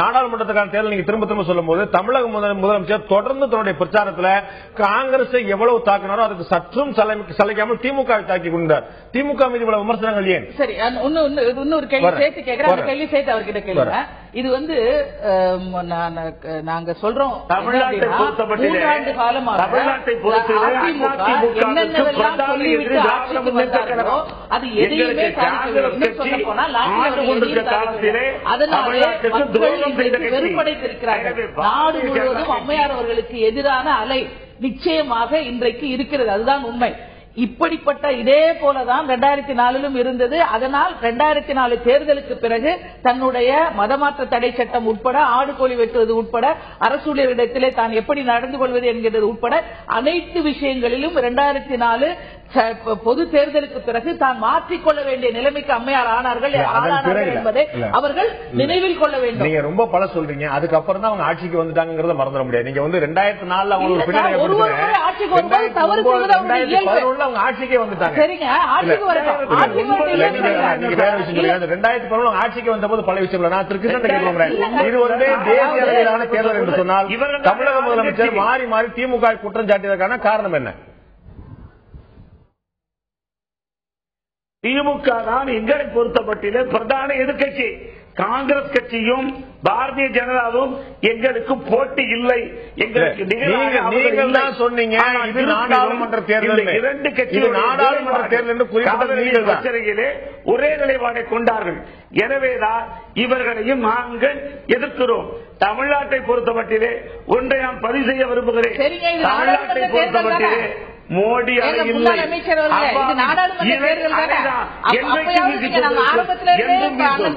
நாடாளுமன்றத்துக்கான தேர்தல். நீங்க திரும்ப திரும்ப சொல்லும் போது தமிழக முதலமைச்சர் தொடர்ந்து தன்னுடைய பிரச்சாரத்தில் காங்கிரஸை எவ்வளவு தாக்கினாரோ அதுக்கு சற்றும் சளைக்காமல் திமுக தாக்கி கொண்டார். திமுக மீது இவ்வளவு விமர்சனங்கள் ஏன்? சரி, இன்னொரு கேள்வி சேர்த்து கேட்கிறேன், கேள்வி சேர்த்து அவர்கிட்ட கேளுங்க. இது நாங்க சொல்றோம், தமிழ்நாட்டை பொறுத்தமட்டிலே தமிழ்நாட்டை பொறுத்தவரை என்னென்னவெல்லாம் சொல்லிவிட்டு ஆட்சிக்கு வந்தார்களோ அது எதையுமே காலத்திலே அதனாலே மக்கள் வெறுப்படைத்திருக்கிறார்கள். நாடு முழுவதும் அம்மையார் அவர்களுக்கு எதிரான அலை நிச்சயமாக இன்றைக்கு இருக்கிறது. அதுதான் உண்மை. இப்படிப்பட்ட இதே போலதான் 2004 இருந்தது. அதனால் 2004 தேர்தலுக்கு பிறகு தன்னுடைய மதமாற்ற தடை சட்டம் உட்பட, ஆடு கோழி வெட்டுவது உட்பட, அரசூழியரிடத்திலே தான் எப்படி நடந்து கொள்வது என்கிறது உட்பட அனைத்து விஷயங்களிலும் 2004 பொது தேர்தலுக்கு பிறகு தான் மாற்றிக்கொள்ள வேண்டிய நிலைமைக்கு அம்மையார் ஆனார்கள் என்பதை அவர்கள் நினைவில் கொள்ள வேண்டும். நீங்க ரொம்ப பல சொல்றீங்க, அதுக்கப்புறம் தான் அவங்க ஆட்சிக்கு வந்துட்டாங்கிறத மறந்துட முடியாது. நீங்க வந்து 2004 அவங்க பின்னாடி அவங்க ஆட்சிக்கே வந்துட்டாங்க. சரிங்க, ஆட்சிக்கு நீங்க வேற விஷயம் சொல்லுங்க. 2011 ஆட்சிக்கு வந்த போது பல விஷயம் நான் திருக்கிருஷ்ணன் கேட்கிறேன். இது ஒரு தேசிய அளவிலான தேர்தல் என்று சொன்னால் தமிழக முதலமைச்சர் மாறி மாறி திமுக குற்றம் சாட்டியதற்கான காரணம் என்ன? திமுக தான் எங்களை பொறுத்தப்பட்டிலே பிரதான எதிர்க்கட்சி. காங்கிரஸ் கட்சியும் பாரதிய ஜனதாவும் எங்களுக்கு போட்டி இல்லை. எங்களுக்கு நீங்கள் தான் சொன்னீங்க இது நாடாளுமன்ற தேர்தல், இரண்டு கட்சி நாடாளுமன்ற தேர்தல் பிரச்சனையிலே ஒரே நிலைப்பாடை கொண்டார்கள். எனவேதான் இவர்களையும் நாங்கள் எதிர்க்கிறோம். தமிழ்நாட்டை பொறுத்தமட்டிலே ஒன்றை நான் பதிவு செய்ய விரும்புகிறேன். தமிழ்நாட்டை பொறுத்தமட்டிலே மோடி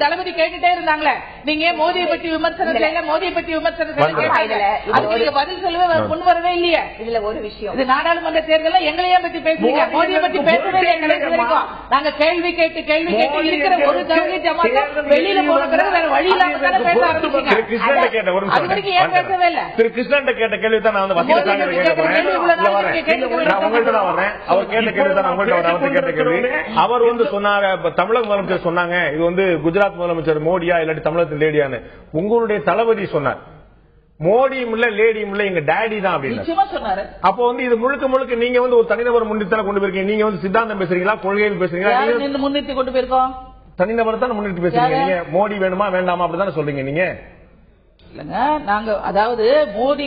தளபதி கேட்டுட்டே இருந்தாங்களே, நீங்க மோடியை பற்றி விமர்சனம் செய்யல, மோடியை பற்றி விமர்சனம் செய்ய பதில் சொல்லவே முன் வரவே இல்லையே. இதுல ஒரு விஷயம், இது நாடாளுமன்ற தேர்தல் எங்களையே பற்றி பேசுறீங்க, மோடியை பற்றி பேசவே இல்லை. நாங்க கேள்வி கேட்டு இருக்கிற ஒரு தகுதி ஜமாத்தை வெளியில போன பிறகு வேற வழி இல்லாம தானே பேச ஆரம்பிச்சீங்க. அது வரைக்கும் ஏன் பேசவே இல்லை? திரு கிருஷ்ணன் கேட்ட கேள்வி தான் நான் வந்து அவர் வந்து சொன்னாங்க, தமிழக முதலமைச்சர் சொன்னாங்க இது வந்து குஜராத் முதலமைச்சர் மோடியா இல்லாட்டி தமிழகத்தின் லேடியான்னு. உங்களுடைய தளபதி சொன்னார் மோடியும் இல்ல லேடியும் இல்ல எங்க டேடி தான் அப்படின்னு சொன்னாரு. அப்போ வந்து இது முழுக்க முழுக்க நீங்க வந்து ஒரு தனிநபர் முன்னிறுத்தல கொண்டு போயிருக்கீங்க. நீங்க வந்து சித்தாந்தம் பேசுறீங்களா, கொள்கையில் பேசுறீங்களா? முன்னிறுத்தி கொண்டு போயிருக்கோம், தனிநபர் தான் முன்னிறுத்தி பேசுறீங்க. நீங்க மோடி வேணுமா வேண்டாமா அப்படித்தானே சொல்றீங்க நீங்க. இல்லங்க, நாங்க அதாவது மோடி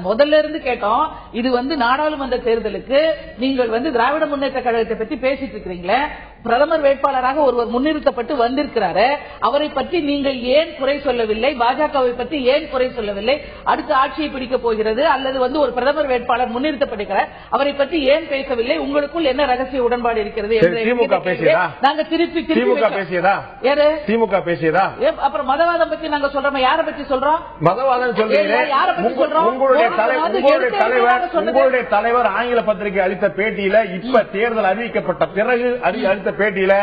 முதல்ல இருந்து கேட்டோம். இது வந்து நாடாளுமன்ற தேர்தலுக்கு நீங்கள் வந்து திராவிட முன்னேற்ற கழகத்தை பற்றி பேசிட்டு இருக்கிறீங்களே, பிரதமர் வேட்பாளராக ஒருவர் முன்னிறுத்தப்பட்டு வந்திருக்கிறாரு, அவரை பற்றி நீங்கள் ஏன் குறை சொல்லவில்லை? பாஜகவை பற்றி ஏன் குறை சொல்லவில்லை? அடுத்த ஆட்சியை பிடிக்க போகிறது அல்லது வந்து ஒரு பிரதமர் வேட்பாளர் முன்னிறுத்தப்படுகிறார், அவரை பற்றி ஏன் பேசவில்லை? உங்களுக்குள் என்ன ரகசிய உடன்பாடு இருக்கிறது? நாங்க திருப்பி பேசியதா யாரு? திமுக பேசியதா? அப்புறம் மதவாதம் பற்றி நாங்க சொல்றோம், யாரை பற்றி சொல்றோம்? மதவாதம் சொல்றீங்க. உங்களுடைய தலைவர் ஆங்கில பத்திரிகை அளித்த பேட்டியில, இப்ப தேர்தல் அறிவிக்கப்பட்ட பிறகு அளித்த பேட்டியில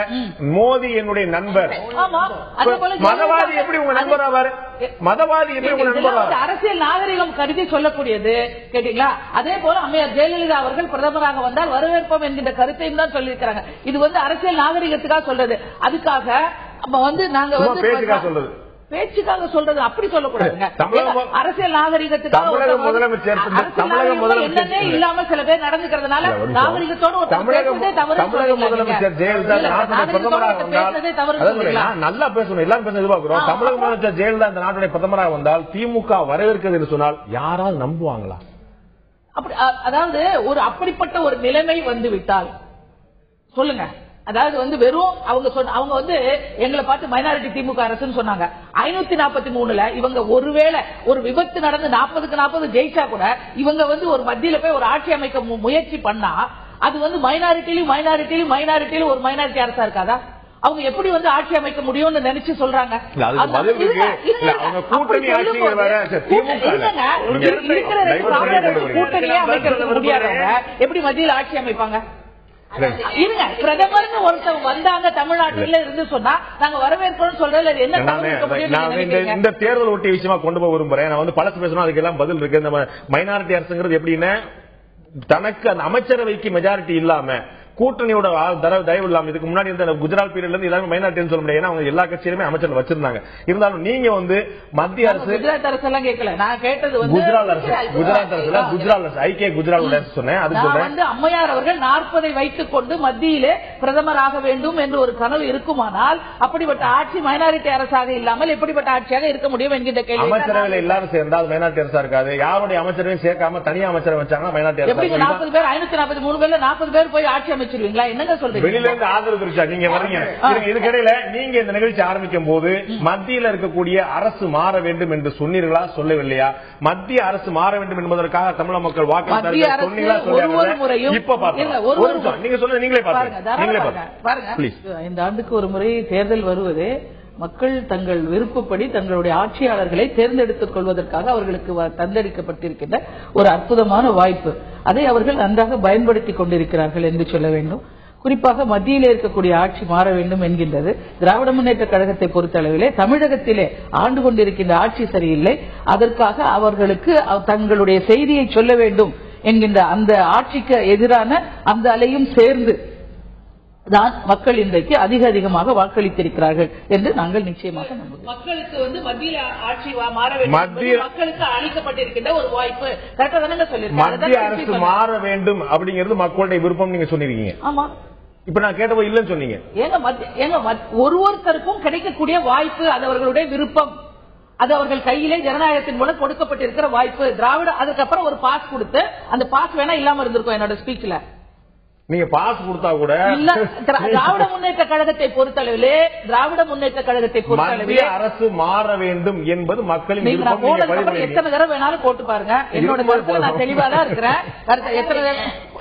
மோடி என்னுடைய நண்பர். மதவாதி எப்படி உங்க நண்பர் ஆவார்? மதவாதி எப்படி உங்க நண்பர் ஆவார்? அரசியல் நாகரிகம் கருதி சொல்லக்கூடியது கேட்டீங்களா? அதே போல அம்மையார் ஜெயலலிதா அவர்கள் பிரதமராக வந்தால் வரவேற்போம் என்கின்ற கருத்தையும் தான் சொல்லியிருக்கிறாங்க. இது வந்து அரசியல் நாகரிகத்துக்காக சொல்றது. அதுக்காக வந்து நாங்க சொல்றது பேச்சுக்காக சொல்றது அப்படி சொல்லக்கூடாதுங்க. அரசியல் நாகரிகத்துக்காக என்னன்னே இல்லாம சில பேர் நடந்துக்கிறதுனால நாகரிகத்தோடு தமிழக முதலமைச்சர் ஜெயலலிதா நல்லா பேசணும், எல்லாரும் பேச எதிர்பார்க்கிறோம். தமிழக முதலமைச்சர் ஜெயலலிதா இந்த நாட்டுடைய பிரதமராக வந்தால் திமுக வரவேற்கிறது என்று சொன்னால் யாராவது நம்புவாங்களா? அப்படி அதாவது ஒரு அப்படிப்பட்ட ஒரு நிலைமை வந்து விட்டால் சொல்லுங்க. அதாவது வந்து வெறும் அவங்க வந்து எங்களை பார்த்து மைனாரிட்டி திமுக அரசுன்னு சொன்னாங்க. 543ல இவங்க ஒருவேளை ஒரு விபத்து நடந்து 40க்கு 40 ஜெயிச்சா கூட இவங்க வந்து ஒரு மத்தியில போய் ஒரு ஆட்சி அமைக்க முயற்சி பண்ணா அது வந்து மைனாரிட்டியிலும் ஒரு மைனாரிட்டி அரசா இருக்காதா? அவங்க எப்படி வந்து ஆட்சி அமைக்க முடியும்னு நினைச்சு சொல்றாங்க. கூட்டணியே அமைக்கிறது முடியாதவங்க எப்படி மத்தியில் ஆட்சி அமைப்பாங்க? இருங்க, பிரதமர்னு ஒருத்தவங்க வந்தாங்க தமிழ்நாட்டில இருந்து சொன்னா நாங்க வரவேற்கிறோம் சொல்றது என்ன? இந்த தேர்தல் ஒட்டிய விஷயமா கொண்டு போக விரும்புறேன். நான் வந்து பழசு பேசணும், அதுக்கு எல்லாம் பதில் இருக்கு. இந்த மைனாரிட்டி அரசுங்கிறது எப்படின்னா தனக்கு அந்த அமைச்சரவைக்கு மெஜாரிட்டி இல்லாம கூட்டணியோட தயவு இல்லாம, இதுக்கு முன்னாடி இருந்த குஜராத் பீரியட்ல இருந்து எல்லாமே மைனாரிட்டி சொல்ல முடியாது. அவங்க எல்லா கட்சியிலுமே அமைச்சர் வச்சிருந்தாங்க. இருந்தாலும் நீங்க வந்து மத்திய அரசு குஜராத் அரசு எல்லாம் கேட்கல, நான் கேட்டது குஜராத் அரசு ஐக்கிய குஜராத் அரசு சொன்னேன். அது வந்து அம்மையார் அவர்கள் 40 வைத்துக் கொண்டு மத்தியிலே பிரதமராக வேண்டும் என்று ஒரு கனவு இருக்குமானால் அப்படிப்பட்ட ஆட்சி மைனாரிட்டி அரசாக இல்லாமல் எப்படிப்பட்ட ஆட்சியாக இருக்க முடியும் என்கின்ற கேள்வி. அமைச்சரவையில் எல்லாரும் சேர்ந்தால் மைனாரிட்டி அரசா இருக்காது. யாருடைய அமைச்சரையும் சேர்க்காம தனியா அமைச்சரை வச்சாங்கன்னா மைனாரிட்டி அரசு. 40 பேர் 543 பேர்ல 40 பேர் போய் ஆட்சி அமைச்சிருவீங்களா? என்னங்க சொல்றீங்க? வெளியில இருந்து ஆதரவு தெரிவிச்சா நீங்க வரீங்க. இதுக்கிடையில நீங்க இந்த நிகழ்ச்சி ஆரம்பிக்கும் போது மத்தியில் இருக்கக்கூடிய அரசு மாற வேண்டும் என்று சொன்னீர்களா, சொல்லவில்லையா? மத்திய அரசு மாற வேண்டும் என்பதற்காக தமிழக மக்கள் வாக்களித்தார்கள் சொன்னீங்களா, சொல்லவில்லையா? இப்ப பாருங்க, நீங்க சொல்ல நீங்களே பாருங்க. இந்த ஆண்டுக்கு ஒரு முறை தேர்தல் வருவது மக்கள் தங்கள் விருப்பப்படி தங்களுடைய ஆட்சியாளர்களை தேர்ந்தெடுத்துக் கொள்வதற்காக அவர்களுக்கு தந்தளிக்கப்பட்டிருக்கின்ற ஒரு அற்புதமான வாய்ப்பு. அதை அவர்கள் நன்றாக பயன்படுத்திக் கொண்டிருக்கிறார்கள் என்று சொல்ல வேண்டும். குறிப்பாக மத்தியிலே இருக்கக்கூடிய ஆட்சி மாற வேண்டும் என்கின்றது. திராவிட முன்னேற்ற கழகத்தை பொறுத்தளவிலே தமிழகத்திலே ஆண்டு கொண்டிருக்கின்ற ஆட்சி சரியில்லை, அதற்காக அவர்களுக்கு தங்களுடைய செய்தியை சொல்ல வேண்டும் என்கின்ற அந்த ஆட்சிக்கு எதிரான அந்த அலையும் சேர்ந்து தான் மக்கள் இன்றைக்கு அதிகமாக வாக்களித்திருக்கிறார்கள் என்று நாங்கள் நிச்சயமாக நம்புகிறோம். மக்களுக்கு மத்தியில் ஆட்சி மாற வேண்டும், மக்களுக்கு அளிக்கப்பட்டிருக்கின்ற ஒரு வாய்ப்பு. கரெக்டா தானே சொல்லிருக்கீங்க? மத்திய அரசு மாற வேண்டும் அப்படிங்கிறது மக்களுடைய விருப்பம் நீங்க சொன்னீங்க. ஆமா, இப்ப நான் கேட்டப்போ இல்லன்னு சொன்னீங்க. ஒருவருத்தருக்கும் கிடைக்கக்கூடிய வாய்ப்பு, அது அவர்களுடைய விருப்பம், அது அவர்கள் கையிலே ஜனநாயகத்தின் மூலம் கொடுக்கப்பட்டிருக்கிற வாய்ப்பு. திராவிட அதுக்கப்புறம் ஒரு பாஸ் கொடுத்து அந்த பாஸ் வேணா இல்லாம இருந்திருக்கும் என்னோட ஸ்பீச்ல. நீங்க பாஸ் கொடுத்தா கூட இல்ல, திராவிட முன்னேற்ற கழகத்தை பொறுத்தளவிலே மத்திய அரசு மாற வேண்டும் என்பது மக்களின் விருப்பம். எத்தனை தடவை வேணாலும் போட்டு பாருங்க, என்னோட கருத்துல நான் தெளிவா தான் இருக்கிறேன்.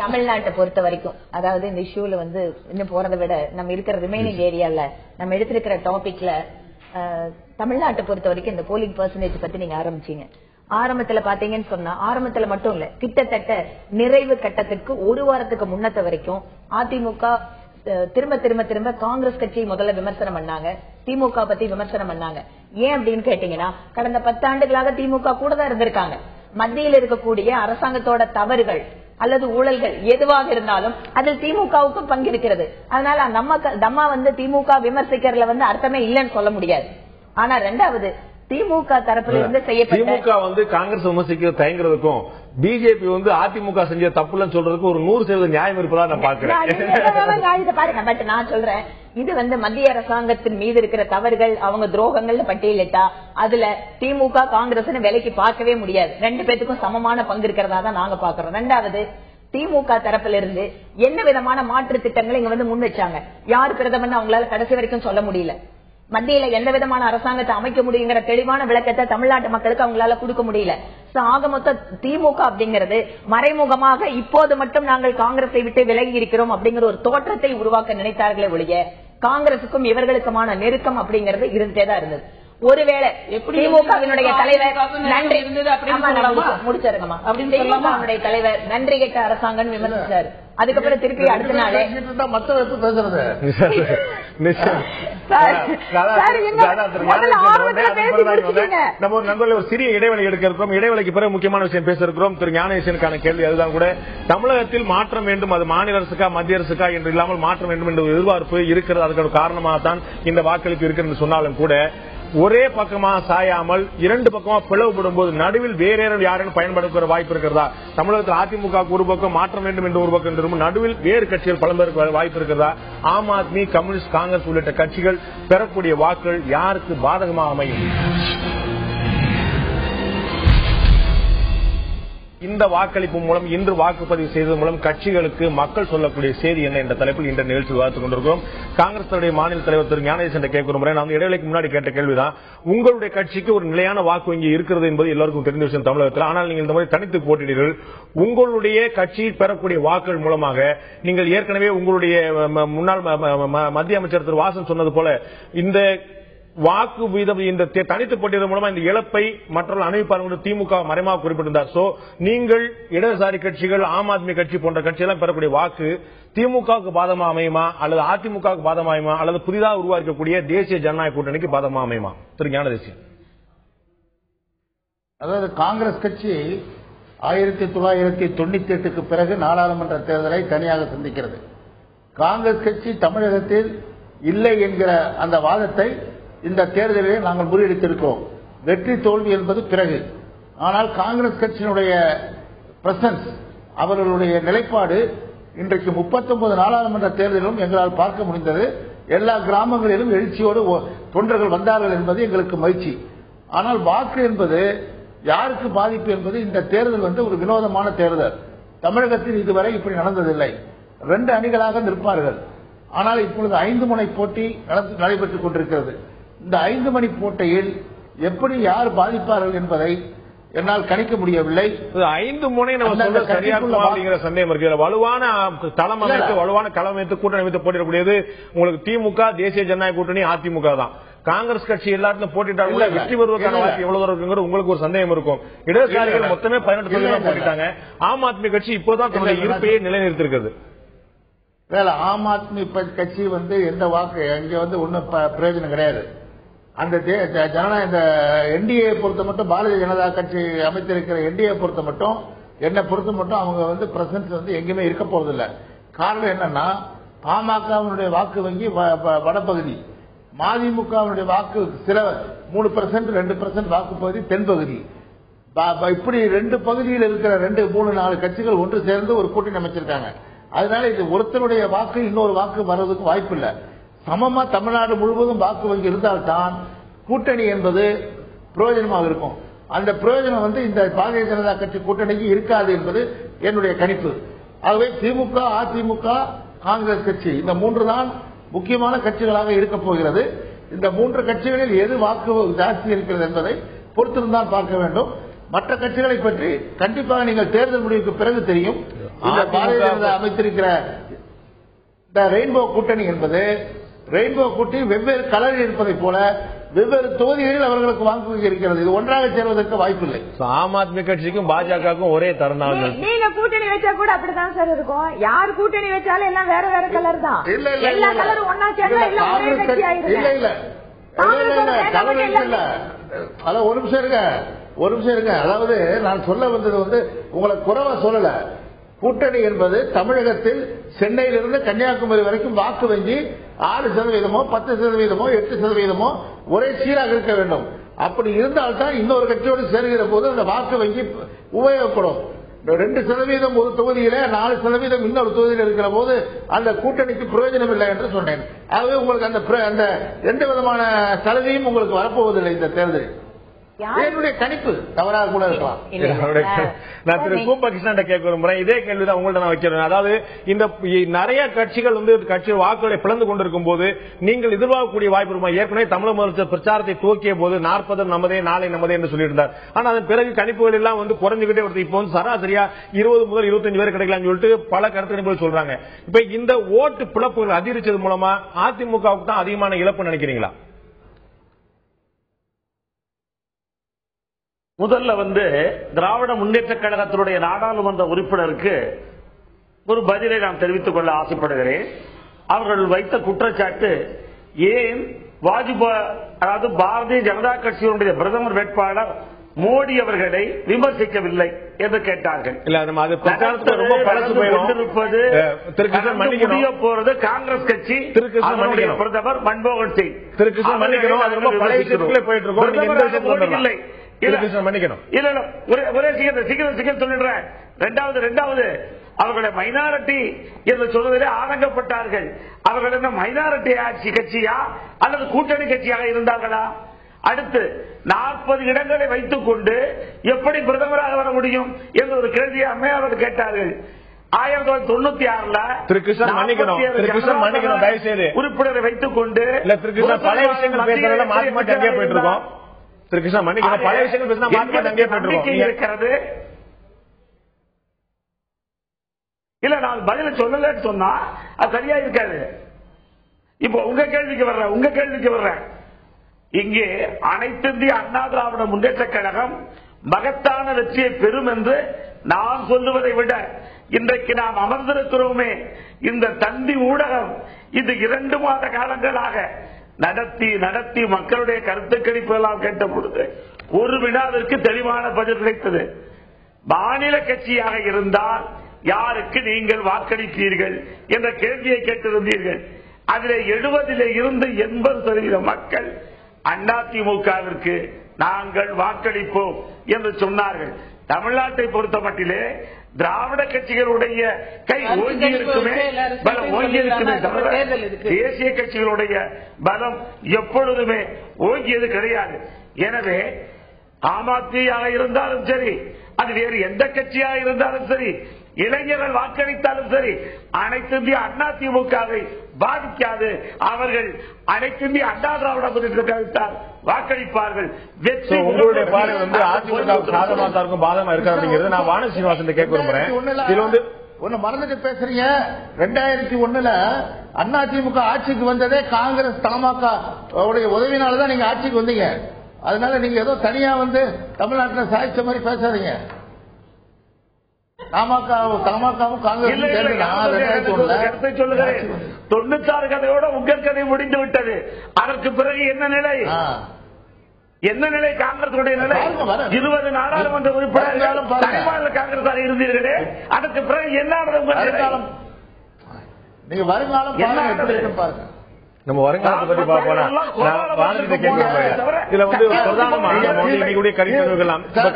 தமிழ்நாட்டை பொறுத்த வரைக்கும், அதாவது இந்த இஷ்யூல இன்னும் போறதை விட நம்ம இருக்கிற ரிமைனிங் ஏரியால நம்ம எடுத்திருக்கிற டாபிக்ல தமிழ்நாட்டை பொறுத்த வரைக்கும் இந்த போலிங் பெர்சன்டேஜ் பத்தி நீங்க ஆரம்பிச்சீங்க. ஆரம்பத்துல பாத்தீங்கன்னு சொன்னா, ஆரம்பத்துல மட்டும் இல்ல, கிட்டத்தட்ட நிறைவு கட்டத்திற்கு ஒரு வாரத்துக்கு முன்னத்த வரைக்கும் அதிமுக திரும்ப திரும்ப திரும்ப காங்கிரஸ் கட்சி முதல்ல விமர்சனம் பண்ணாங்க, திமுக பத்தி விமர்சனம் பண்ணாங்க. ஏன் அப்படின்னு கேட்டீங்கன்னா, கடந்த 10 ஆண்டுகளாக திமுக கூட தான் இருந்திருக்காங்க. மத்தியில் இருக்கக்கூடிய அரசாங்கத்தோட தவறுகள் அல்லது ஊழல்கள் எதுவாக இருந்தாலும் அதில் திமுகவுக்கு பங்கிருக்கிறது. அதனால நம்ம திமுக விமர்சிக்கிறதுல அர்த்தமே இல்லைன்னு சொல்ல முடியாது. ஆனா ரெண்டாவது, திமுக தரப்புல இருந்து செய்யப்பட்ட திமுக காங்கிரஸ் விமர்சிக்க தயங்குறதுக்கும் பிஜேபி அதிமுக செஞ்ச தப்புலன்னு சொல்றதுக்கு ஒரு 100% நியாயம் இருப்பதா நான் பாக்குறேன். பட் நான் சொல்றேன், இது மத்திய அரசாங்கத்தின் மீது இருக்கிற தவறுகள், அவங்க துரோகங்கள் பட்டியலிட்டா அதுல திமுக காங்கிரஸ் விலைக்கு பார்க்கவே முடியாது. 2 பேத்துக்கும் சமமான பங்கு இருக்கிறதா தான் நாங்க பாக்குறோம். ரெண்டாவது, திமுக தரப்புல இருந்து என்ன விதமான மாற்று திட்டங்களை இங்க முன் வச்சாங்க, யார் பிரதமர்னு அவங்களால கடைசி வரைக்கும் சொல்ல முடியல. மத்தியில எந்த விதமான அரசாங்கத்தை அமைக்க முடியுங்கிற தெளிவான விளக்கத்தை தமிழ்நாட்டு மக்களுக்கு அவங்களால கொடுக்க முடியல. ஆக மொத்த திமுக அப்படிங்கிறது மறைமுகமாக இப்போது மட்டும் நாங்கள் காங்கிரஸை விட்டு விலகி இருக்கிறோம் அப்படிங்கிற ஒரு தோற்றத்தை உருவாக்க நினைத்தார்களே ஒழிய, காங்கிரசுக்கும் இவர்களுக்குமான நெருக்கம் அப்படிங்கிறது இருந்துட்டேதான் இருந்தது. ஒருவேளை திமுகவினுடைய தலைவர் நன்றி முடிச்சிருக்கமா திமுகவினுடைய தலைவர் நன்றி கெட்ட அரசாங்கம் விமர்சிச்சாரு. அதுக்கப்புறம் திருப்பி அடுத்த நாளே நம்ம நண்பர்கள் ஒரு சிறிய இடைவெளி எடுக்க இருக்கிறோம். இடைவெளிக்கு பிறகு முக்கியமான விஷயம் பேச இருக்கிறோம். திரு ஞானேசனுக்கான கேள்வி அதுதான் கூட. தமிழகத்தில் மாற்றம் வேண்டும், அது மாநில அரசுக்கா மத்திய அரசுக்கா என்று இல்லாமல் மாற்றம் வேண்டும் என்ற எதிர்பார்ப்பு இருக்கிறது. அதுக்கான காரணமாகத்தான் இந்த வாக்களிப்பு இருக்கிறது சொன்னாலும் கூட, ஒரே பக்கமா சாயாமல் 2 பக்கமா பிளவுபடும் போது நடுவில் வேற யாரும் பயன்படுத்துகிற வாய்ப்பு இருக்கிறதா? தமிழகத்தில் அதிமுக ஒரு பக்கம் மாற்றம் வேண்டும் என்று ஒரு பக்கம், நடுவில் வேறு கட்சிகள் பலம்பெற வாய்ப்பு இருக்கிறதா? ஆம் ஆத்மி, கம்யூனிஸ்ட், காங்கிரஸ் உள்ளிட்ட கட்சிகள் பெறக்கூடிய வாக்குகள் யாருக்கு பாதகமாக அமையும்? இந்த வாக்களிப்பு மூலம், இன்று வாக்குப்பதிவு செய்தது மூலம் கட்சிகளுக்கு மக்கள் சொல்லக்கூடிய செய்தி என்ன என்ற தலைப்பில் இந்த நிகழ்ச்சி விவாதித்துக் கொண்டிருக்கிறோம். காங்கிரஸ் மாநில தலைவர் திரு ஞானேசன் கேட்க முறை நான் இடைவெளிக்கு முன்னாடி கேட்ட கேள்விதான், உங்களுடைய கட்சிக்கு ஒரு நிலையான வாக்கு வங்கி இருக்கிறது என்பது எல்லாருக்கும் தெரிந்த விஷயம் தமிழகத்தில். ஆனால் நீங்கள் இந்த மாதிரி தனித்து போட்டியிடுங்கள். உங்களுடைய கட்சி பெறக்கூடிய வாக்குகள் மூலமாக நீங்கள் ஏற்கனவே உங்களுடைய முன்னாள் மத்திய அமைச்சர் திரு வாசன் சொன்னது போல இந்த வாக்கு வீதம் இந்த தனித்து போட்டியதன் மூலமா இந்த இழப்பை மற்ற அணிவிப்பாளர்கள் திமுக மறைமாக குறிப்பிட்டிருந்தார். சோ நீங்கள் இடதுசாரி கட்சிகள், ஆம் ஆத்மி கட்சி போன்ற கட்சியெல்லாம் பெறக்கூடிய வாக்கு திமுகவுக்கு பாதமா அமையுமா, அல்லது அதிமுகவுக்கு பாதமா அமையுமா, அல்லது புதிதாக உருவாக்கக்கூடிய தேசிய ஜனநாயக கூட்டணிக்கு பாதமா அமையுமா? திரு ஞானதேசியன். அதாவது காங்கிரஸ் கட்சி 1998க்கு பிறகு நாடாளுமன்ற தேர்தலை தனியாக சந்திக்கிறது. காங்கிரஸ் கட்சி தமிழகத்தில் இல்லை என்கிற அந்த வாதத்தை இந்த தேர்தலிலே நாங்கள் முறியடித்திருக்கிறோம். வெற்றி தோல்வி என்பது பிறகு. ஆனால் காங்கிரஸ் கட்சியினுடைய பிரசன்ஸ், அவர்களுடைய நிலைப்பாடு இன்றைக்கு 39 நாடாளுமன்ற தேர்தலிலும் எங்களால் பார்க்க முடிந்தது. எல்லா கிராமங்களிலும் எழுச்சியோடு தொண்டர்கள் வந்தார்கள் என்பது எங்களுக்கு மகிழ்ச்சி. ஆனால் வாக்கு என்பது யாருக்கு பாதிப்பு என்பது, இந்த தேர்தல் ஒரு வினோதமான தேர்தல். தமிழகத்தில் இதுவரை இப்படி நடந்ததில்லை. 2 அணிகளாக நிற்பார்கள். ஆனால் இப்பொழுது 5 முனை போட்டி நடைபெற்றுக் கொண்டிருக்கிறது. இந்த 5 மணி போட்டியில் எப்படி யார் பாதிப்பார்கள் என்பதை என்னால் கணிக்க முடியவில்லை. 5 முனை நம்ம சரியாக சந்தேகம் இருக்கு. வலுவான தளம் அமைத்து, வலுவான களம் அமைத்து கூட்டணி அமைத்து போட்டியிடக்கூடியது உங்களுக்கு திமுக, தேசிய ஜனநாயக கூட்டணி, அதிமுக தான். காங்கிரஸ் கட்சி எல்லாத்தையும் போட்டிட்டாங்க, வெற்றி பெறுவதற்கான வாய்ப்பு எவ்வளவு இருக்குங்கிற உங்களுக்கு ஒரு சந்தேகம் இருக்கும். இடதுசாரிகள் மொத்தமே 18% போட்டிட்டாங்க. ஆம் ஆத்மி கட்சி இப்போதான் தன்னுடைய இருப்பையை நிலைநிறுத்திருக்கிறது. ஆம் ஆத்மி கட்சி எந்த வாக்கு இங்க ஒன்னும் பிரயோஜனம் கிடையாது. அந்த ஜனநாயக என்டிஏ பொறுத்த மட்டும், பாரதிய ஜனதா கட்சி அமைத்திருக்கிற என்டிஏ பொறுத்த மட்டும், என்னை பொறுத்த மட்டும் அவங்க பிரசன்ஸ் எங்கேயுமே இருக்க போறதில்லை. காரணம் என்னன்னா, பாமகவினுடைய வாக்கு வங்கி வடபகுதி, மதிமுகவினுடைய வாக்கு சில 3%, 2% வாக்கு பகுதி தென்பகுதி. இப்படி 2 பகுதியில் இருக்கிற 2, 3, 4 கட்சிகள் ஒன்று சேர்ந்து ஒரு கூட்டணி அமைச்சிருக்காங்க. அதனால இது ஒருத்தருடைய வாக்கு இன்னொரு வாக்கு வர்றதுக்கு வாய்ப்பு இல்லை. சமமா தமிழ்நாடு முழுவதும் வாக்கு வங்கி இருந்தால்தான் கூட்டணி என்பது பிரயோஜனமாக இருக்கும். அந்த பிரயோஜனம் இந்த பாரதிய ஜனதா கட்சி கூட்டணிக்கு இருக்காது என்பது என்னுடைய கணிப்பு. ஆகவே திமுக, அதிமுக, காங்கிரஸ் கட்சி இந்த 3 தான் முக்கியமான கட்சிகளாக இருக்க போகிறது. இந்த 3 கட்சிகளில் எது வாக்கு ஜாஸ்தி இருக்கிறது என்பதை பொறுத்திருந்தான் பார்க்க வேண்டும். மற்ற கட்சிகளை பற்றி கண்டிப்பாக நீங்கள் தேர்தல் முடிவுக்கு பிறகு தெரியும். இந்த பாரதிய ஜனதா அமைத்திருக்கிற இந்த ரெயின்போ கூட்டணி என்பது, ரெயின்போ கூட்டணி வெவ்வேறு கலரில் இருப்பதை போல வெவ்வேறு தொகுதிகளில் அவர்களுக்கு வாக்கு இருக்கிறது. இது ஒன்றாக சேர்வதற்கு வாய்ப்பில்லை. ஆம் ஆத்மி கட்சிக்கும் பாஜகவுக்கும் ஒரே தருணம். நீங்க கூட்டணி வச்சா கூட அப்படிதான் சார் இருக்கும். யார் கூட்டணி வச்சாலும் எல்லாம் வேற வேற கலர் தான். எல்லா கலரும் ஒன்னா சேர்ந்தா எல்லாம் ஒரே கட்சி ஆயிடுது. இல்ல இல்ல கலர் இல்ல. அதான் ஒரு நிமிஷம் இருங்க. அதாவது நான் சொல்ல வந்தது உங்களை குறைவா சொல்லல. கூட்டணி என்பது தமிழகத்தில் சென்னையிலிருந்து கன்னியாகுமரி வரைக்கும் வாக்கு வங்கி 6%, 10%, 8% ஒரே சீராக இருக்க வேண்டும். அப்படி இருந்தால்தான் இன்னொரு கட்சியோடு சேருகிற போது அந்த வாக்கு வங்கி உபயோகப்படும். 2% ஒரு தொகுதியில, 4% இன்னொரு தொகுதியில் இருக்கிற போது அந்த கூட்டணிக்கு பிரயோஜனம் இல்லை என்று சொன்னேன். ஆகவே உங்களுக்கு அந்த எந்த விதமான சலுகையும் உங்களுக்கு வரப்போவதில்லை இந்த தேர்தலில். என்னுடைய கணிப்பு தவறாக கூட இருக்கலாம். நான் திரு கூப்பா கிருஷ்ணன் கேட்க விரும்புறேன். இதே கேள்விதான் உங்கள்ட்ட நான் வைக்கிறேன். அதாவது இந்த நிறைய கட்சிகள் கட்சி வாக்குகளை பிளந்து கொண்டிருக்கும் போது நீங்கள் எதிர்பார்க்கக்கூடிய வாய்ப்பு இருக்குமா? ஏற்கனவே தமிழக முதலமைச்சர் பிரச்சாரத்தை துவக்கிய போது 40 நமதே, நாளை நமதே என்று சொல்லியிருந்தார். ஆனா அதன் பிறகு கணிப்புகள் எல்லாம் குறைஞ்சுக்கிட்டே வருது. இப்போ சராசரியா 20 முதல் 25 பேர் கிடைக்கலாம் சொல்லிட்டு பல கருத்து கணிப்புகள் சொல்றாங்க. இப்ப இந்த ஓட்டு பிளப்புகள் அதிகரிச்சது மூலமா அதிமுகவுக்கு தான் அதிகமான இழப்பு நினைக்கிறீங்களா? முதல்ல திராவிட முன்னேற்ற கழகத்தினுடைய நாடாளுமன்ற உறுப்பினருக்கு ஒரு பதிலை நான் தெரிவித்துக் கொள்ள ஆசைப்படுகிறேன். அவர்கள் வைத்த குற்றச்சாட்டு, ஏன் அதாவது பாரதிய ஜனதா கட்சியினுடைய பிரதமர் வேட்பாளர் மோடி அவர்களை விமர்சிக்கவில்லை என்று கேட்டார்கள். போறது காங்கிரஸ் கட்சி பிரதமர் மன்மோகன் சிங். ஒரே சீக்கிரம் சொல்லிடுறேன். ரெண்டாவது அவர்களை மைனாரிட்டி என்று சொல்வதிலே ஆதங்கப்பட்டார்கள். அவர்கள் என்ன மைனாரிட்டி ஆட்சி கட்சியா அல்லது கூட்டணி கட்சியாக இருந்தார்களா? அடுத்து 40 இடங்களை வைத்துக் கொண்டு எப்படி பிரதமராக வர முடியும் என்று ஒரு கேள்வியை அம்மையார் கேட்டார்கள். 1997 உறுப்பினரை வைத்துக் கொண்டு பல விஷயங்கள் இருக்கிறது. இல்ல நான் பதில சொல்லலன்னு சொன்னா அது சரியா இருக்காது. இப்போ உங்க கேள்விக்கு வர்றேன். இங்கே அனைத்து இந்திய அண்ணா திராவிட முன்னேற்ற கழகம் மகத்தான வெற்றியை பெறும் என்று நான் சொல்லுவதை விட இன்றைக்கு நாம் அமர்ந்திருக்கிறோமே இந்த தந்தி ஊடகம் இது 2 மாத காலங்களாக நடத்தி மக்களுடைய கருத்து கணிப்பு எல்லாம் கேட்ட பொழுது ஒரு வினாவிற்கு தெளிவான பதில் கிடைத்தது. மாநில கட்சியாக இருந்தால் யாருக்கு நீங்கள் வாக்களிப்பீர்கள் என்ற கேள்வியை கேட்டிருந்தீர்கள். அதில் 70 இருந்து 80% மக்கள் அதிமுகவிற்கு நாங்கள் வாக்களிப்போம் என்று சொன்னார்கள். தமிழ்நாட்டை பொறுத்த மட்டிலே திராவிட கட்சிகளுடைய கை ஓங்கி இருக்குமே, பலம் ஓங்கி இருக்குமே தவிர தேசிய கட்சிகளுடைய பலம் எப்பொழுதுமே ஓங்கியது கிடையாது. எனவே ஆம் ஆத்மியாக இருந்தாலும் சரி, அது வேறு எந்த கட்சியாக இருந்தாலும் சரி, இளைஞர்கள் வாக்களித்தாலும் சரி, அனைத்து இந்திய அண்ணா திமுகவை பாதிக்காது. அவர்கள் அனைத்து இந்திய அண்ணா திராவிட முன்னேற்ற கழகத்தால் வாக்களிப்பார்கள். உங்களுடைய பார்வை அதிமுக சாதகமா இருக்கும் பாதகமா இருக்கா அப்படிங்கிறது நான் வானதி சீனிவாசன் கேட்க விரும்புறேன். இதுல ஒண்ணு மறந்துட்டு பேசுறீங்க. 2001 அதிமுக ஆட்சிக்கு வந்ததே காங்கிரஸ் தமாக உடைய உதவினாலதான் நீங்க ஆட்சிக்கு வந்தீங்க. அதனால நீங்க ஏதோ தனியா வந்து தமிழ்நாட்டில் சாய்ச்ச மாதிரி பேசாதீங்க. தமாகவும் காங்கிரஸ் 96 கதையோட உங்கள் கதை முடிந்து விட்டது. அதற்கு பிறகு என்ன நிலை? என்ன நிலை காங்கிரசுடைய நிலை? 20 நாடாளுமன்ற உறுப்பினர்கள் காங்கிரஸ் இருந்தீர்களே, அதற்கு பிறகு என்ன வருங்காலம்? நீங்க வருங்காலம் பாருங்க. நம்ம வருங்காலத்தை பத்தி பார்ப்போம்னா இதுல வந்து பிரதானமாக